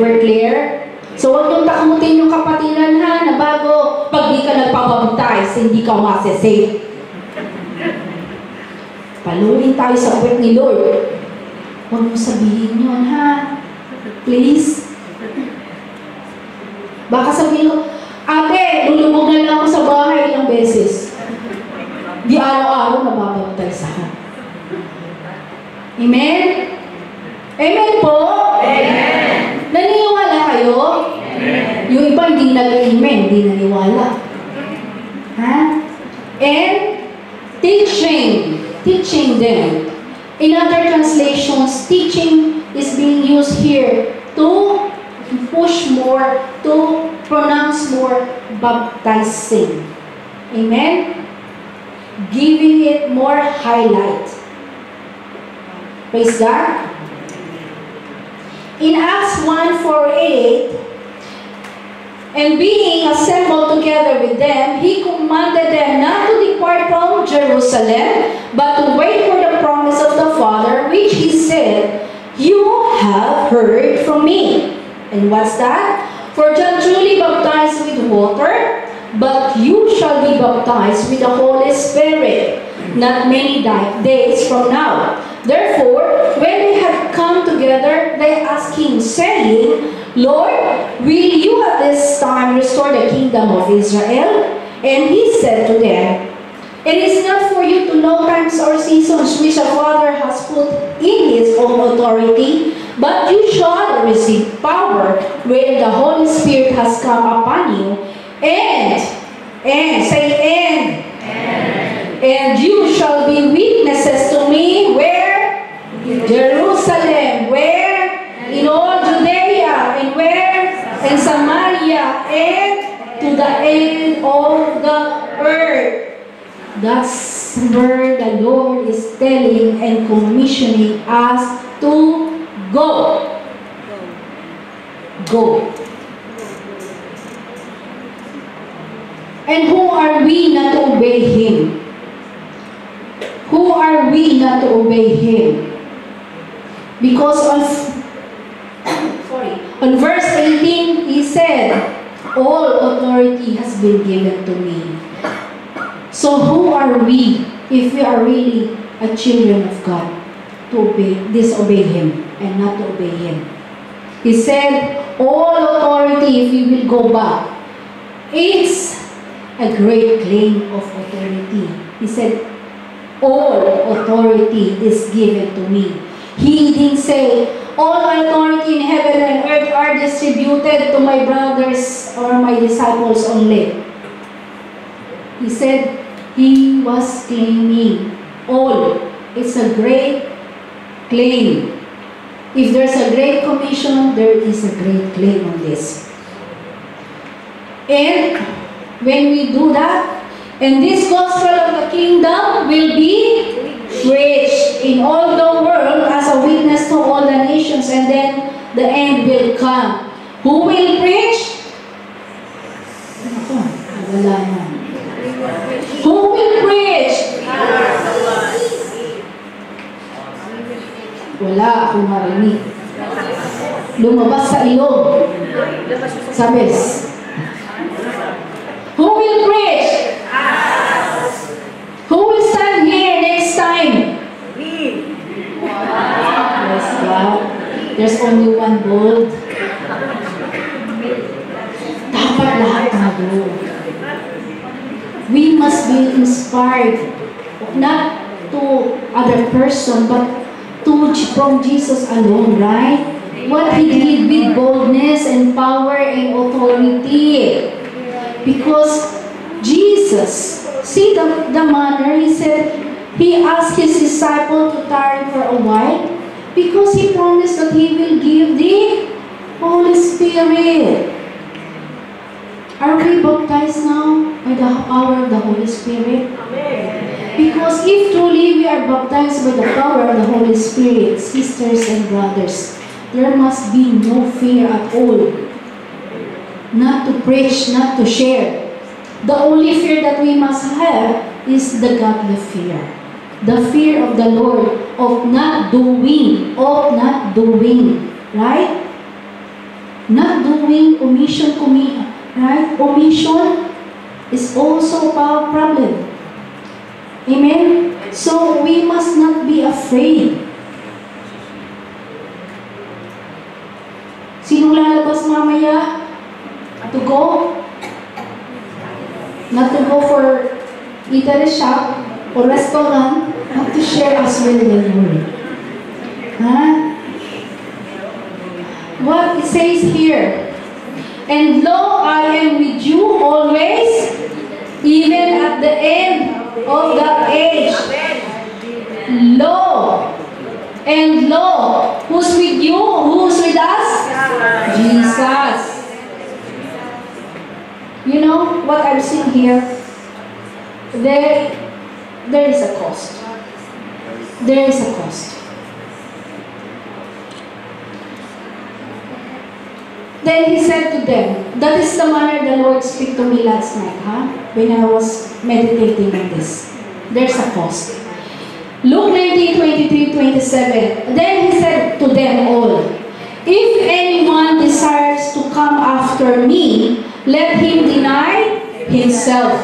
We're clear? So huwag niyong takutin yung kapatiran ha, na bago pag di ka nagpapabaptize, hindi ka masasave. Paluin tayo sa puwet ni Lord. Huwag mo sabihin yun ha. Please. Baka sabihin ko, Ate, lulubog na lang ako sa bahay ilang beses. Di araw-araw nababaptize ako. Amen? Amen po? Amen. Naniniwala kayo? Amen. Yung iba hindi nag-amen, hindi naniwala. Ha? And teaching them. In other translations, teaching is being used here to push more, to pronounce more, baptizing. Amen? Giving it more highlight. Praise God. In Acts 1:48, and being assembled together with them, He commanded them not to depart from Jerusalem, but to wait for the promise of the Father, which He said, "You have heard from me." And what's that? For John truly baptized with water, but you shall be baptized with the Holy Spirit not many days from now. Therefore, when they had come together, they asked Him, saying, Lord, will you at this time restore the kingdom of Israel? And He said to them, it is not for you to know times or seasons which the Father has put in His own authority, but you shall receive power when the Holy Spirit has come upon you, and you shall be witnesses to me where? Jerusalem, where? In all Judea, and where? In Samaria, and to the end of the earth. That's where the Lord is telling and commissioning us to go. Go. And who are we not to obey Him? Who are we not to obey Him? Because on verse 18, He said, all authority has been given to me. So who are we, if we are really a children of God, to disobey Him and not to obey Him? He said, all authority, if we will go back, it's a great claim of authority. He said, all authority is given to me. He didn't say, all authority in heaven and earth are distributed to my brothers or my disciples only. He said, He was claiming all. It's a great claim. If there's a great commission, there is a great claim on this. And when we do that, and this gospel of the kingdom will be preached in all the world as a witness to all the nations, and then the end will come. Who will preach? Who will preach? lumabas sa ilong. Sabes. Who will preach? Who will stand here next time? Yes, God. There's only one bold. Dapat lahat tayo. We must be inspired, not to other person, but from Jesus alone, right? What He did with boldness and power and authority. Because Jesus, see the manner, He said, He asked His disciple to tarry for a while because He promised that He will give the Holy Spirit. Are we baptized now by the power of the Holy Spirit? Amen. Because if truly we are baptized by the power of the Holy Spirit, sisters and brothers, there must be no fear at all. Not to preach, not to share. The only fear that we must have is the godly fear. The fear of the Lord, of not doing, right? Not doing, right? Omission is also a problem. Amen? So, we must not be afraid. Sinong lalabas mamaya to go? Not to go for eatery shop or restaurant, not to share as well the Lord. Huh? What it says here, and lo, I am with you always, even at the end of the age. Lo, and lo, who's with you? Who's with us? Jesus. You know what I'm seeing here? There is a cost. There is a cost. Then He said to them, that is the manner the Lord spoke to me last night, when I was meditating on this. There's a cost. Luke 19:23-27. Then He said to them all, if anyone desires to come after me, let him deny himself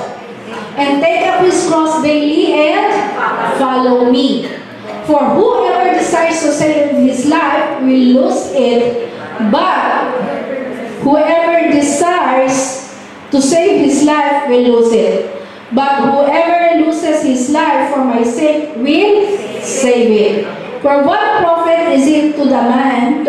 and take up his cross daily and follow me. For whoever desires to save his life will lose it, but whoever desires to save his life will lose it. But whoever loses his life for my sake will save it. For what profit is it to a man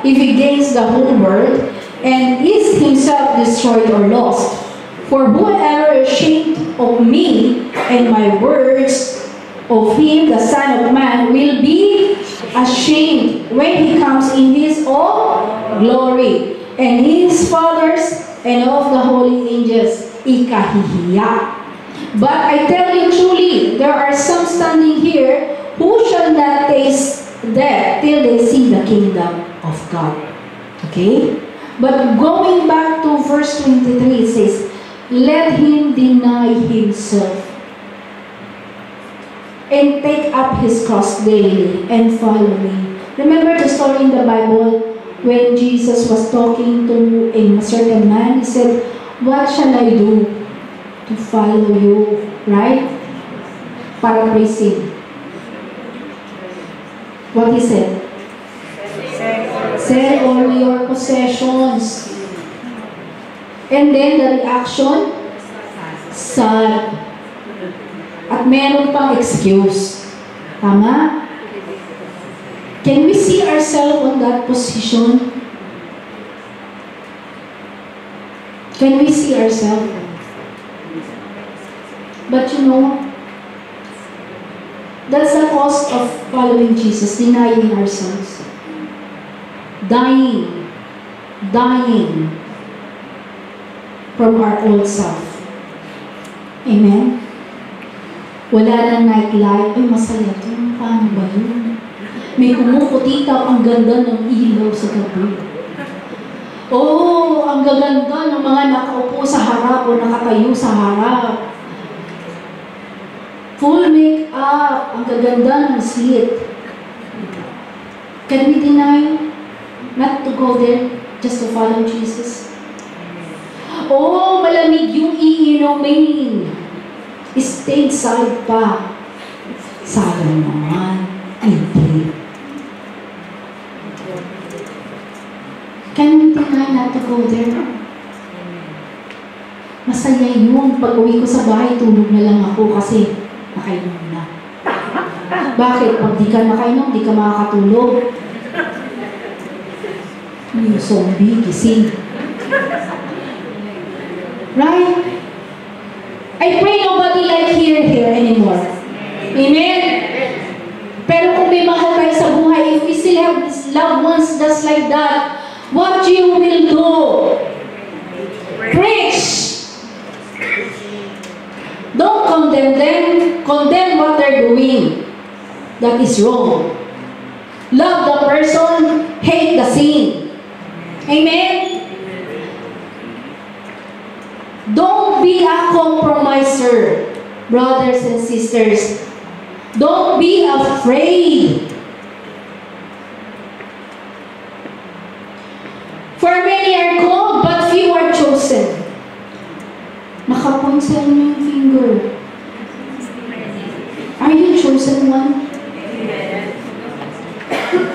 if he gains the whole world and is himself destroyed or lost? For whoever is ashamed of me and my words, of him the Son of Man will be ashamed when He comes in His own glory, and His Father's and of the holy angels, ikahihiya. But I tell you truly, there are some standing here who shall not taste death till they see the kingdom of God. Okay? But going back to verse 23, it says, let him deny himself and take up his cross daily and follow me. Remember the story in the Bible when Jesus was talking to a certain man? He said, what shall I do to follow you? Right? Paraphrasing. What he said? Sell all your possessions. And then the reaction? Sad. At meron pang excuse. Tama? Can we see ourselves on that position? Can we see ourselves? But you know, that's the cost of following Jesus, denying ourselves. Dying from our old self. Amen? Wala nang nightlife. Ay, masaya ito. Paano ba yun? May kumukutitaw, ang ganda ng ilaw sa gabi. Oh, ang gaganda ng mga nakaupo sa harap o nakatayo sa harap. Full make-up, ang gaganda ng seat. Can we deny? not to go there just to follow Jesus? Oh, malamig yung iinumin. Stateside pa. Sayang naman. Hindi. Can we deny not to go there? Masaya yun. Pag uwi ko sa bahay, tulog na lang ako kasi nakainom na. Bakit? Pag di ka nakainom, di ka makakatulog. Yung zombie, gising. Right? I pray nobody like here anymore. Amen? Pero kung may mahal kayo sa buhay, if we still have these loved ones just like that, what you will do? Preach! Don't condemn them. Condemn what they're doing. That is wrong. Love the person, hate the sin. Amen? Don't be a compromiser, brothers and sisters. Don't be afraid. For many are called, but few are chosen. Nakapoint sa inyo yung finger. Are you chosen one?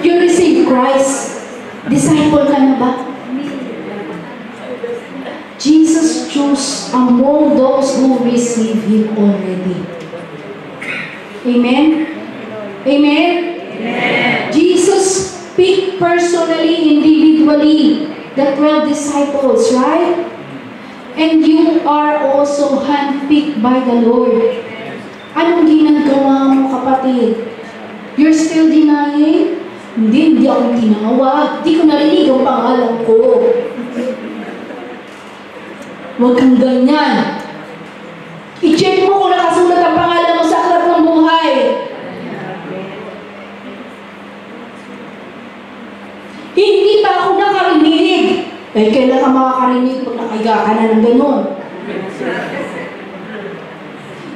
You receive Christ. Disciple ka na ba? Jesus chose among those who receive Him already. Amen? Amen? Amen. Jesus picked personally, individually, the 12 disciples, right? And you are also handpicked by the Lord. Anong ginagawa mo, kapatid? You're still denying? Hindi ako tinawag. Hindi ko narinig ang pangalan ko. Huwag kang ganyan. I-check mo kung nakasulat ang pangalan mo sa aklat ng buhay. Hindi pa ako nakarinig. Eh, kailan ka makakarinig pag nakahiga ka na ng ganun?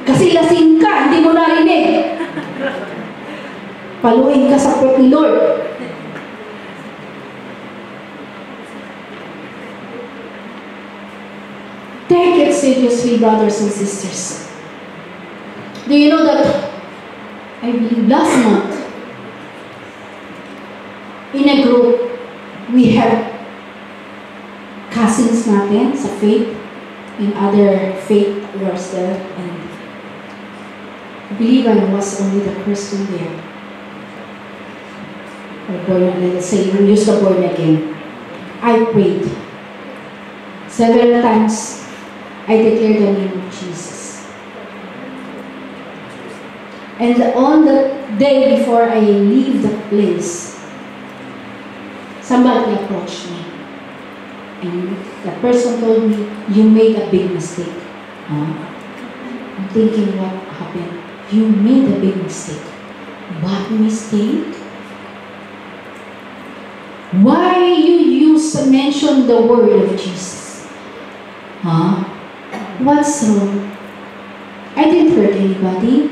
Kasi lasing ka, hindi mo narinig. Paluin ka sa puwet ni Lord. Take it seriously, brothers and sisters. Do you know that, I believe last month, in a group, we have cousins natin sa faith and other faith was there, and I believe I was only the Christian there. Or born again, let's say, we use the born again. I prayed. Several times, I declared the name of Jesus. And on the day before I leave the place, somebody approached me. And the person told me, you made a big mistake. I'm thinking, what happened? You made a big mistake. What mistake? Why you mention the word of Jesus? What's wrong? I didn't hurt anybody.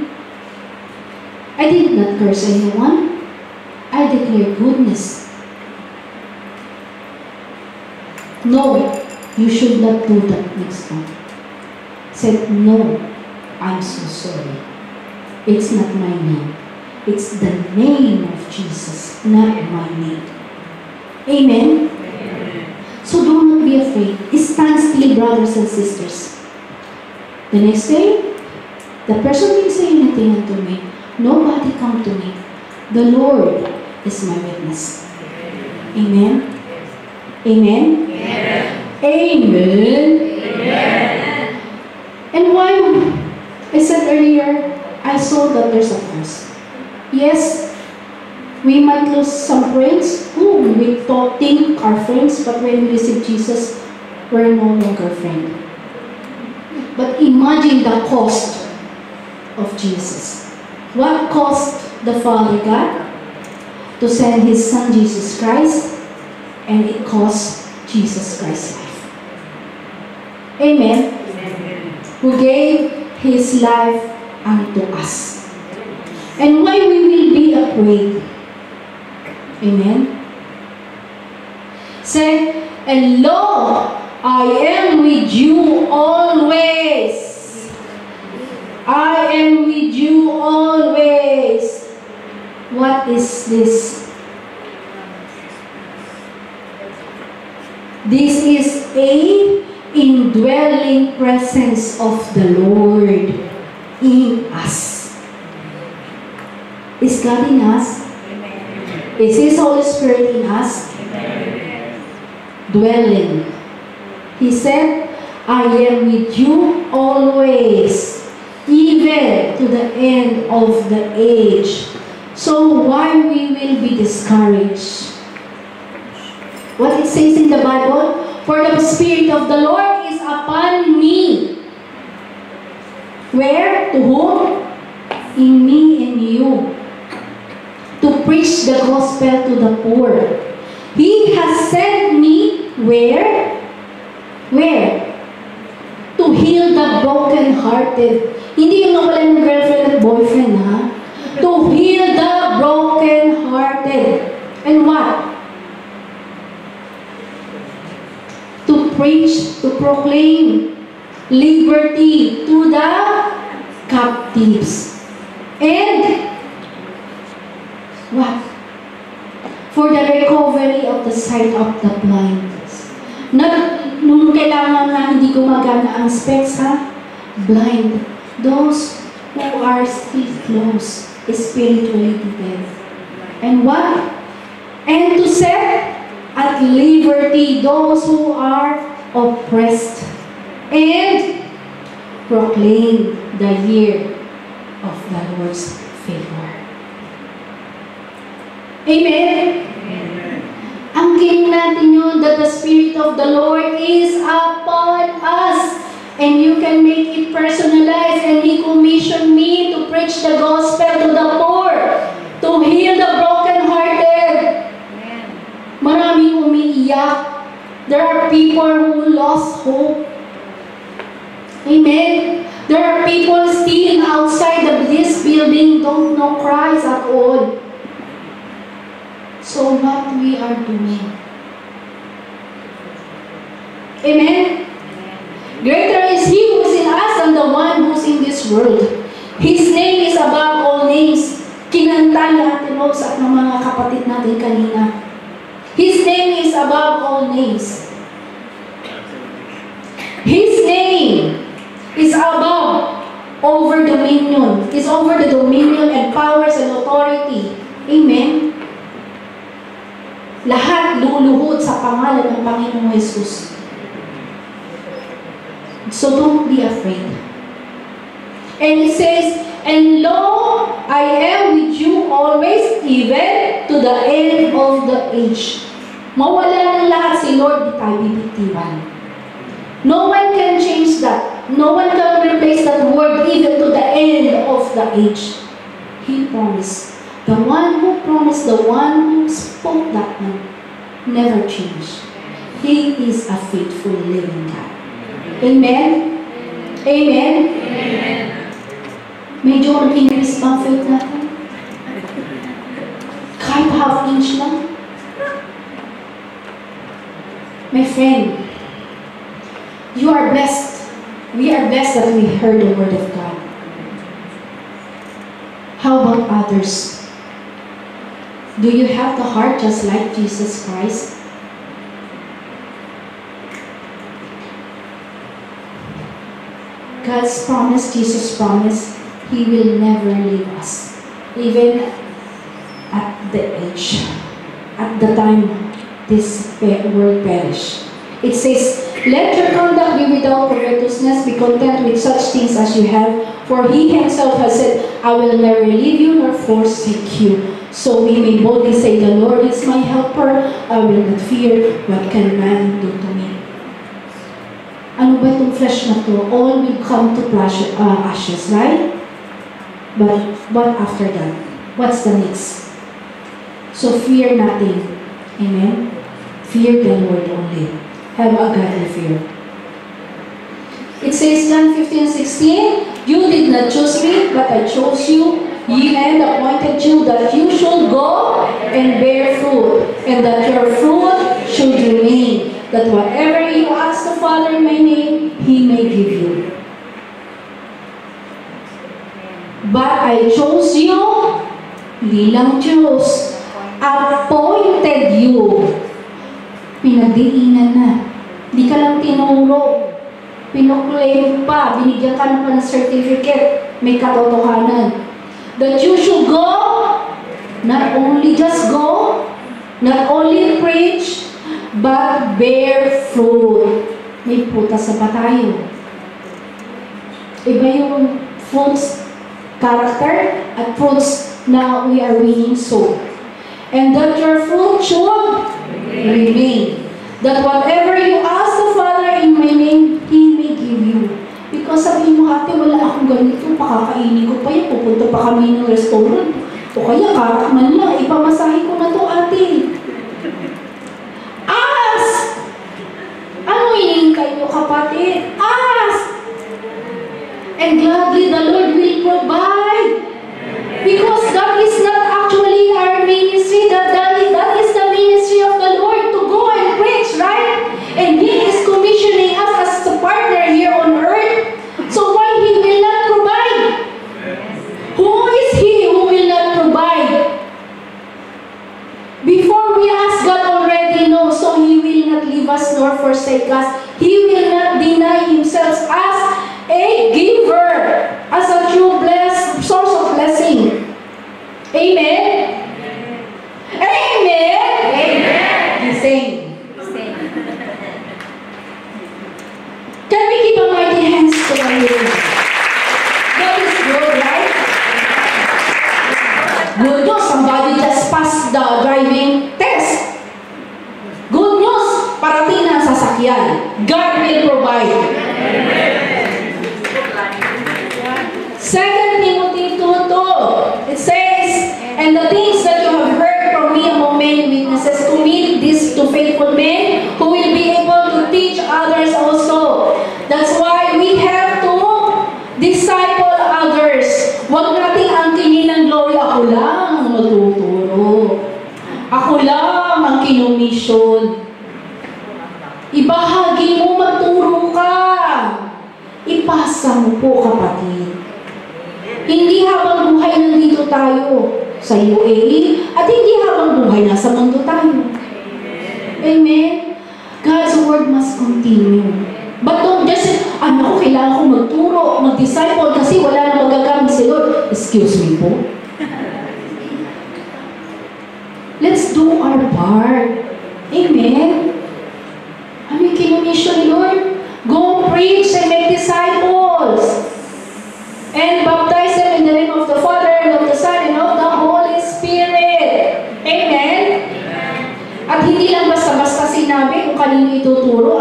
I did not curse anyone. I declare goodness. No, you should not do that next time. Said, no, I'm so sorry. It's not my name. It's the name of Jesus, not my name. Amen? Amen. So do not be afraid. Stand still, brothers and sisters. The next day, the person didn't say anything unto me. Nobody come to me. The Lord is my witness. Amen? Amen? Amen. Amen. Amen. And why I said earlier, I saw that there's a cross. Yes, we might lose some friends whom we think are friends, but when we receive Jesus, we're no longer friends. But imagine the cost of Jesus. What cost the Father God to send His Son Jesus Christ, and it cost Jesus Christ's life. Amen. Amen. Who gave His life unto us. And why we will be afraid? Amen. Say, and lo, I am with you always. I am with you always. What is this? This is a indwelling presence of the Lord in us. Is God in us? Is His Holy Spirit in us? Dwelling. He said, I am with you always, even to the end of the age. So why we will be discouraged? What it says in the Bible, for the Spirit of the Lord is upon me. Where? To whom? In me and you. To preach the gospel to the poor. He has sent me where? Where? To heal the broken-hearted. Hindi yung nawalan ng girlfriend at boyfriend, ha? To heal the broken-hearted. And what? To preach, to proclaim liberty to the captives. And what? For the recovery of the sight of the blind. Nung kailangan na hindi gumagana ang specs, ha? Blind. Those who are still close, spiritually dead. And what? And to set at liberty those who are oppressed. And proclaim the year of the Lord's favor. Amen? Ang gain natin yun, that the Spirit of the Lord is upon us. And you can make it personalized. And He commissioned me to preach the gospel to the poor, to heal the broken-hearted. Maraming umiiyak. There are people who lost hope. Amen? There are people still outside of this building don't know Christ at all. So what we are doing? Amen? Greater is He who is in us than the one who is in this world. His name is above all names. Kinanta ni Ate Rose at ng mga kapatid natin kanina. His name is above all names. His name is above over dominion. Is over the dominion and powers and authority. Amen? Lahat luluhod sa pangalan ng Panginoong Jesus. So don't be afraid. And it says, and lo, I am with you always, even to the end of the age. Mawala ng lahat si Lord, di tayo bibitiwan. No one can change that. No one can replace that word, even to the end of the age. He promised. The one who promised, the one who spoke that one, never changed. He is a faithful living God. Amen? Amen? Amen. Medyo nag-increase ba ang faith natin? Kahit half inch lang. My friend, you are blessed. We are blessed that we heard the word of God. How about others? Do you have the heart just like Jesus Christ? God's promise, Jesus' promise, He will never leave us. Even at the age, at the time this world perish. It says, let your conduct be without covetousness, be content with such things as you have, for He Himself has said, I will never leave you nor forsake you. So we may boldly say, the Lord is my helper, I will not fear, what can man do to me? Ano ba itong flesh na to? All will come to ashes, right? But after that, what's the next? So fear nothing. Amen? Fear the Lord only. Have a godly fear. It says, John 15:16, you did not choose me, but I chose you. Ye and appointed you that you should go and bear fruit, and that your fruit should remain, that whatever you ask the Father in my name, He may give you. But I chose you, hindi lang Diyos, appointed you. Pinagdiinan na. Hindi ka lang tinuro. Pinoclaim pa. Binigyan ka na pa ng certificate. May katotohanan. That you should go, not only just go, not only preach, but bear fruit. May putas sa pa tayo. Iba yung fruits character at fruits na we are winning so. And that your fruit should remain. That whatever you ask the Father in my name, He may give you. Because sabihin mo, ate, wala akong ganito, pakakainin ko pa yan, pupunta pa kami ng restaurant. O kaya, karakman lang, ipamasahe ko na to, ate. Ask! Ano hinihintay nyo, kapatid? Ask! And gladly the Lord will provide. Because that is not actually our ministry. That is the ministry of the Lord, to go and preach, right? And He is commissioning us as a partner here on earth. So why He will not provide? Who is He who will not provide? Before we ask, God already knows, so He will not leave us nor forsake us. He will not deny Himself as a giver, as a true source of blessing. Amen? Amen? Amen. Same. Can we keep our mighty hands to the Lord? God is good, right? Good news, somebody just passed the driving test. Good news, parating na ang sasakyan. God will provide. 2 Timothy 2:2, it says, and the things that you have heard from me among many witnesses, commit this to faithful men who will be able to teach others also. That's why we have to disciple others. Huwag nating angkinin ng glory, ako lang ang magtuturo. Ako lang ang kinomisyon. Ibahagi mo, magturo ka. Ipasa mo po, kapatid. Hindi habang buhay nandito tayo sa UAE at hindi habang buhay nasa mundo tayo. Amen? God's word must continue. But don't just, kailangan ko magturo, mag-disciple kasi wala na magagamit si Lord. Excuse me po. Let's do our part. Amen? Ano yung kinomission ni Lord? Go preach and make disciples. And baptize them in the name of the Father, and of the Son, and of the Holy Spirit. Amen? At hindi lang basta-basta sinabi kung kanino ituturo,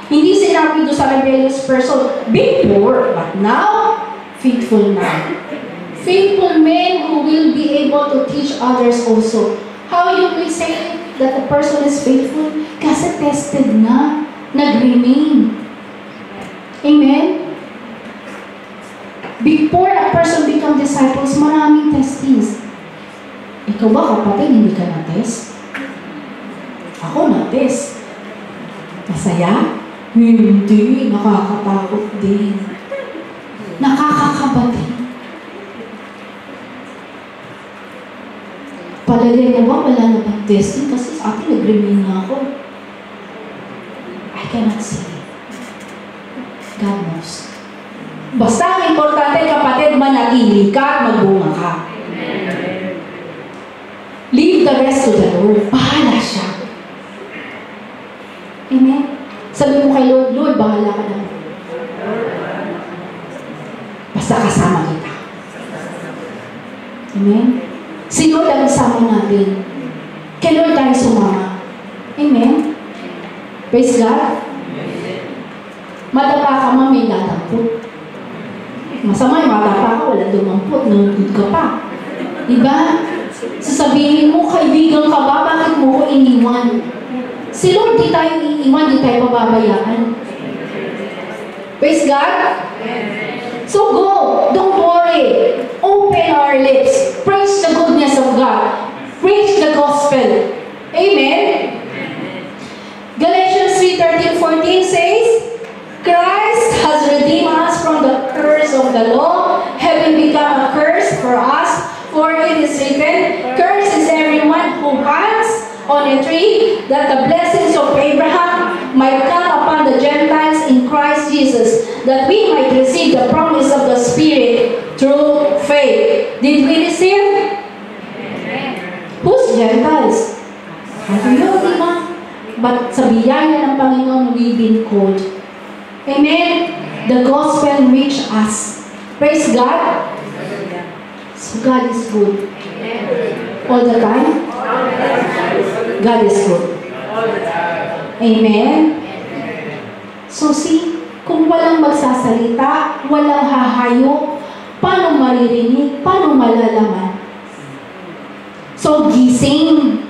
Hindi sinabi doon sa rebellious person, before, but now, faithful man. Faithful men who will be able to teach others also. How you will say that the person is faithful? Kasi tested na, nag-remain. Amen? Before a person become disciples, maraming testings. Ikaw ba, kapatid, hindi ka na-test? Ako na-test. Masaya? Hindi. Nakakatakot din. Nakakakaba din. Palagay mo ba, wala na bang testing? Kasi sa atin, nag-remain na ako. I cannot say. God knows. Basta ang importante, kapatid, manatili ka at magbunga ka. Leave the rest to the Lord. Bahala siya. Amen? Sabi mo kay Lord, Lord, bahala ka na. Basta kasama kita. Amen? Si Lord ang isama natin. Kay Lord tayo sumama. Amen? Praise God. Madapa ka man, may dadampot. Masama yung madapa ka, wala dumampot, nangungod ka pa. Diba? Sasabihin mo, kaibigan ka ba? Bakit mo ko iniwan? Si Lord, di tayo iiwan, di tayo pababayaan. Praise God? So go. Don't worry. Open our lips. Preach the goodness of God. Preach the gospel. Amen? of the law, having become a curse for us, for it is written, cursed is everyone who hangs on a tree, that the blessings of Abraham might come upon the Gentiles in Christ Jesus, that we might receive the promise of the Spirit through faith. Did we receive? Who's Gentiles? Tayo, di ba? But sa biyaya ng Panginoon, we've been called. Amen? The gospel reached us. Praise God. So God is good. All the time? God is good. Amen? So see, kung walang magsasalita, walang hahayo, paano maririnig, paano malalaman? So gising.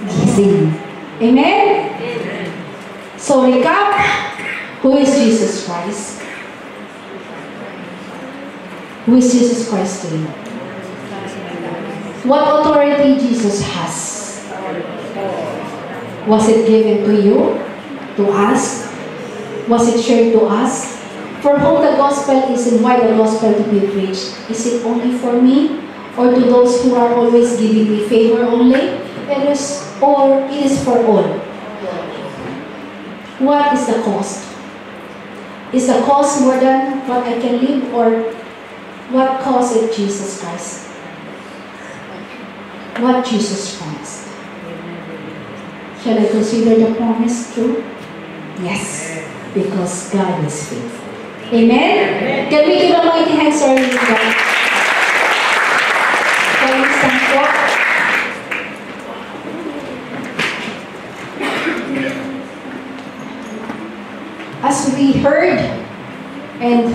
Gising. Amen? So recap, who is Jesus Christ? Who is Jesus Christ to you? What authority Jesus has? Was it given to you? To us? Was it shared to us? For whom the gospel is and why the gospel to be preached? Is it only for me? Or to those who are always giving me favor only? Or it is for all? What is the cost? Is the cost more than what I can live, or what cost it Jesus Christ? What Jesus promised? Shall I consider the promise true? Yes, because God is faithful. Amen? Can we give a mighty hand to God? Can we stand up? As we heard and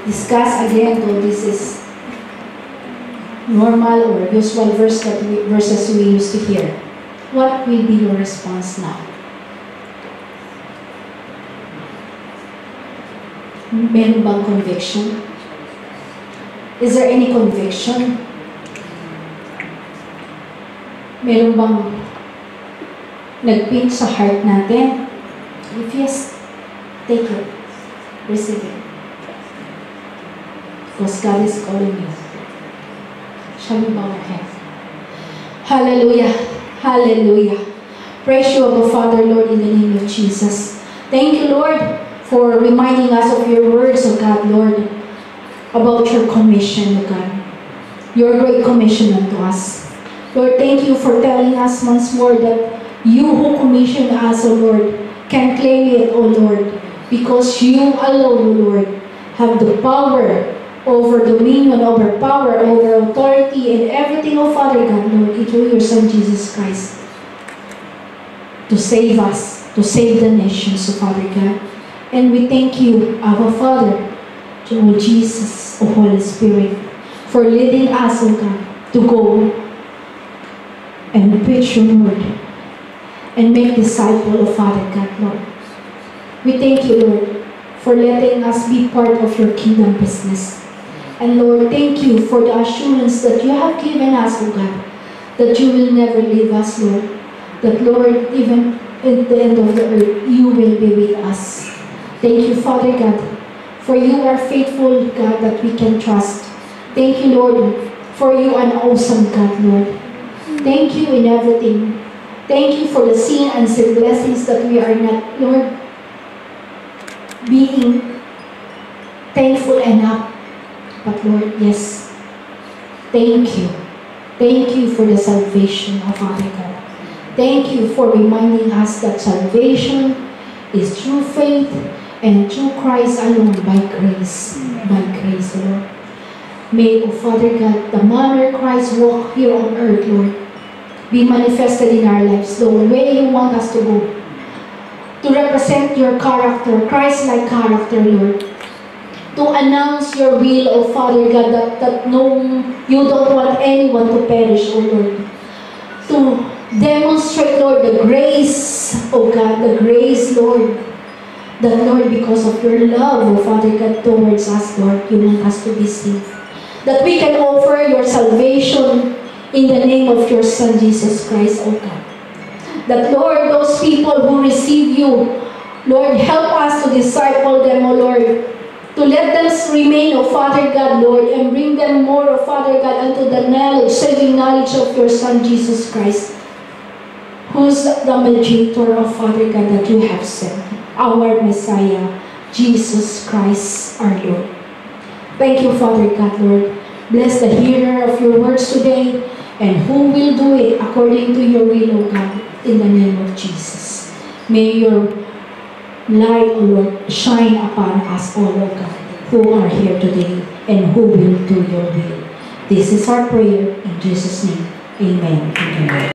discussed again, though this is normal or usual verses we used to hear, what will be your response now? Meron bang conviction? Is there any conviction? Meron bang nag-pinch sa heart natin? If yes, take it. Receive it. Because God is calling you. Shall we bow our heads? Hallelujah. Hallelujah. Praise you, Abba Father, Lord, in the name of Jesus. Thank you, Lord, for reminding us of your words, O God, Lord, about your commission, O God. Your great commission unto us. Lord, thank you for telling us once more that you who commissioned us, O Lord, can claim it, O Lord, because you alone, O Lord, have the power over dominion, over power, over authority, and everything, O Father God, Lord, through your Son, Jesus Christ, to save us, to save the nations, O Father God. And we thank you, our Father, O Jesus, O Holy Spirit, for leading us, O God, to go and preach your word and make disciples, O Father God, Lord. We thank you, Lord, for letting us be part of your kingdom business. And Lord, thank you for the assurance that you have given us, O God, that you will never leave us, Lord. That, Lord, even at the end of the earth, you will be with us. Thank you, Father God, for you are faithful, God, that we can trust. Thank you, Lord, for you are an awesome God, Lord. Thank you in everything. Thank you for the seen and unseen blessings that we are not, Lord, being thankful enough. But Lord, yes, thank you. Thank you for the salvation of Father God. Thank you for reminding us that salvation is through faith and through Christ alone, by grace, Lord. May, O Father God, the manner Christ walked here on earth, Lord, be manifested in our lives, the way you want us to go, to represent your character, Christ-like character, Lord, to announce your will, O Father God, that no, you don't want anyone to perish, O Lord, to demonstrate, Lord, the grace, O God, the grace, Lord, that, Lord, because of your love, O Father God, towards us, Lord, you want us to be saved. That we can offer your salvation in the name of your Son, Jesus Christ, O God. That, Lord, those people who receive you, Lord, help us to disciple them, O Lord, to to let them remain, O Father God, Lord, and bring them more, O Father God, unto the knowledge, saving knowledge of your Son, Jesus Christ, who's the mediator, of Father God, that you have sent, our Messiah, Jesus Christ, our Lord. Thank you, Father God, Lord. Bless the hearer of your words today, and who will do it according to your will, O God, in the name of Jesus. May your light, O Lord, shine upon us all, O God, who are here today and who will do your will. This is our prayer in Jesus' name. Amen. Amen.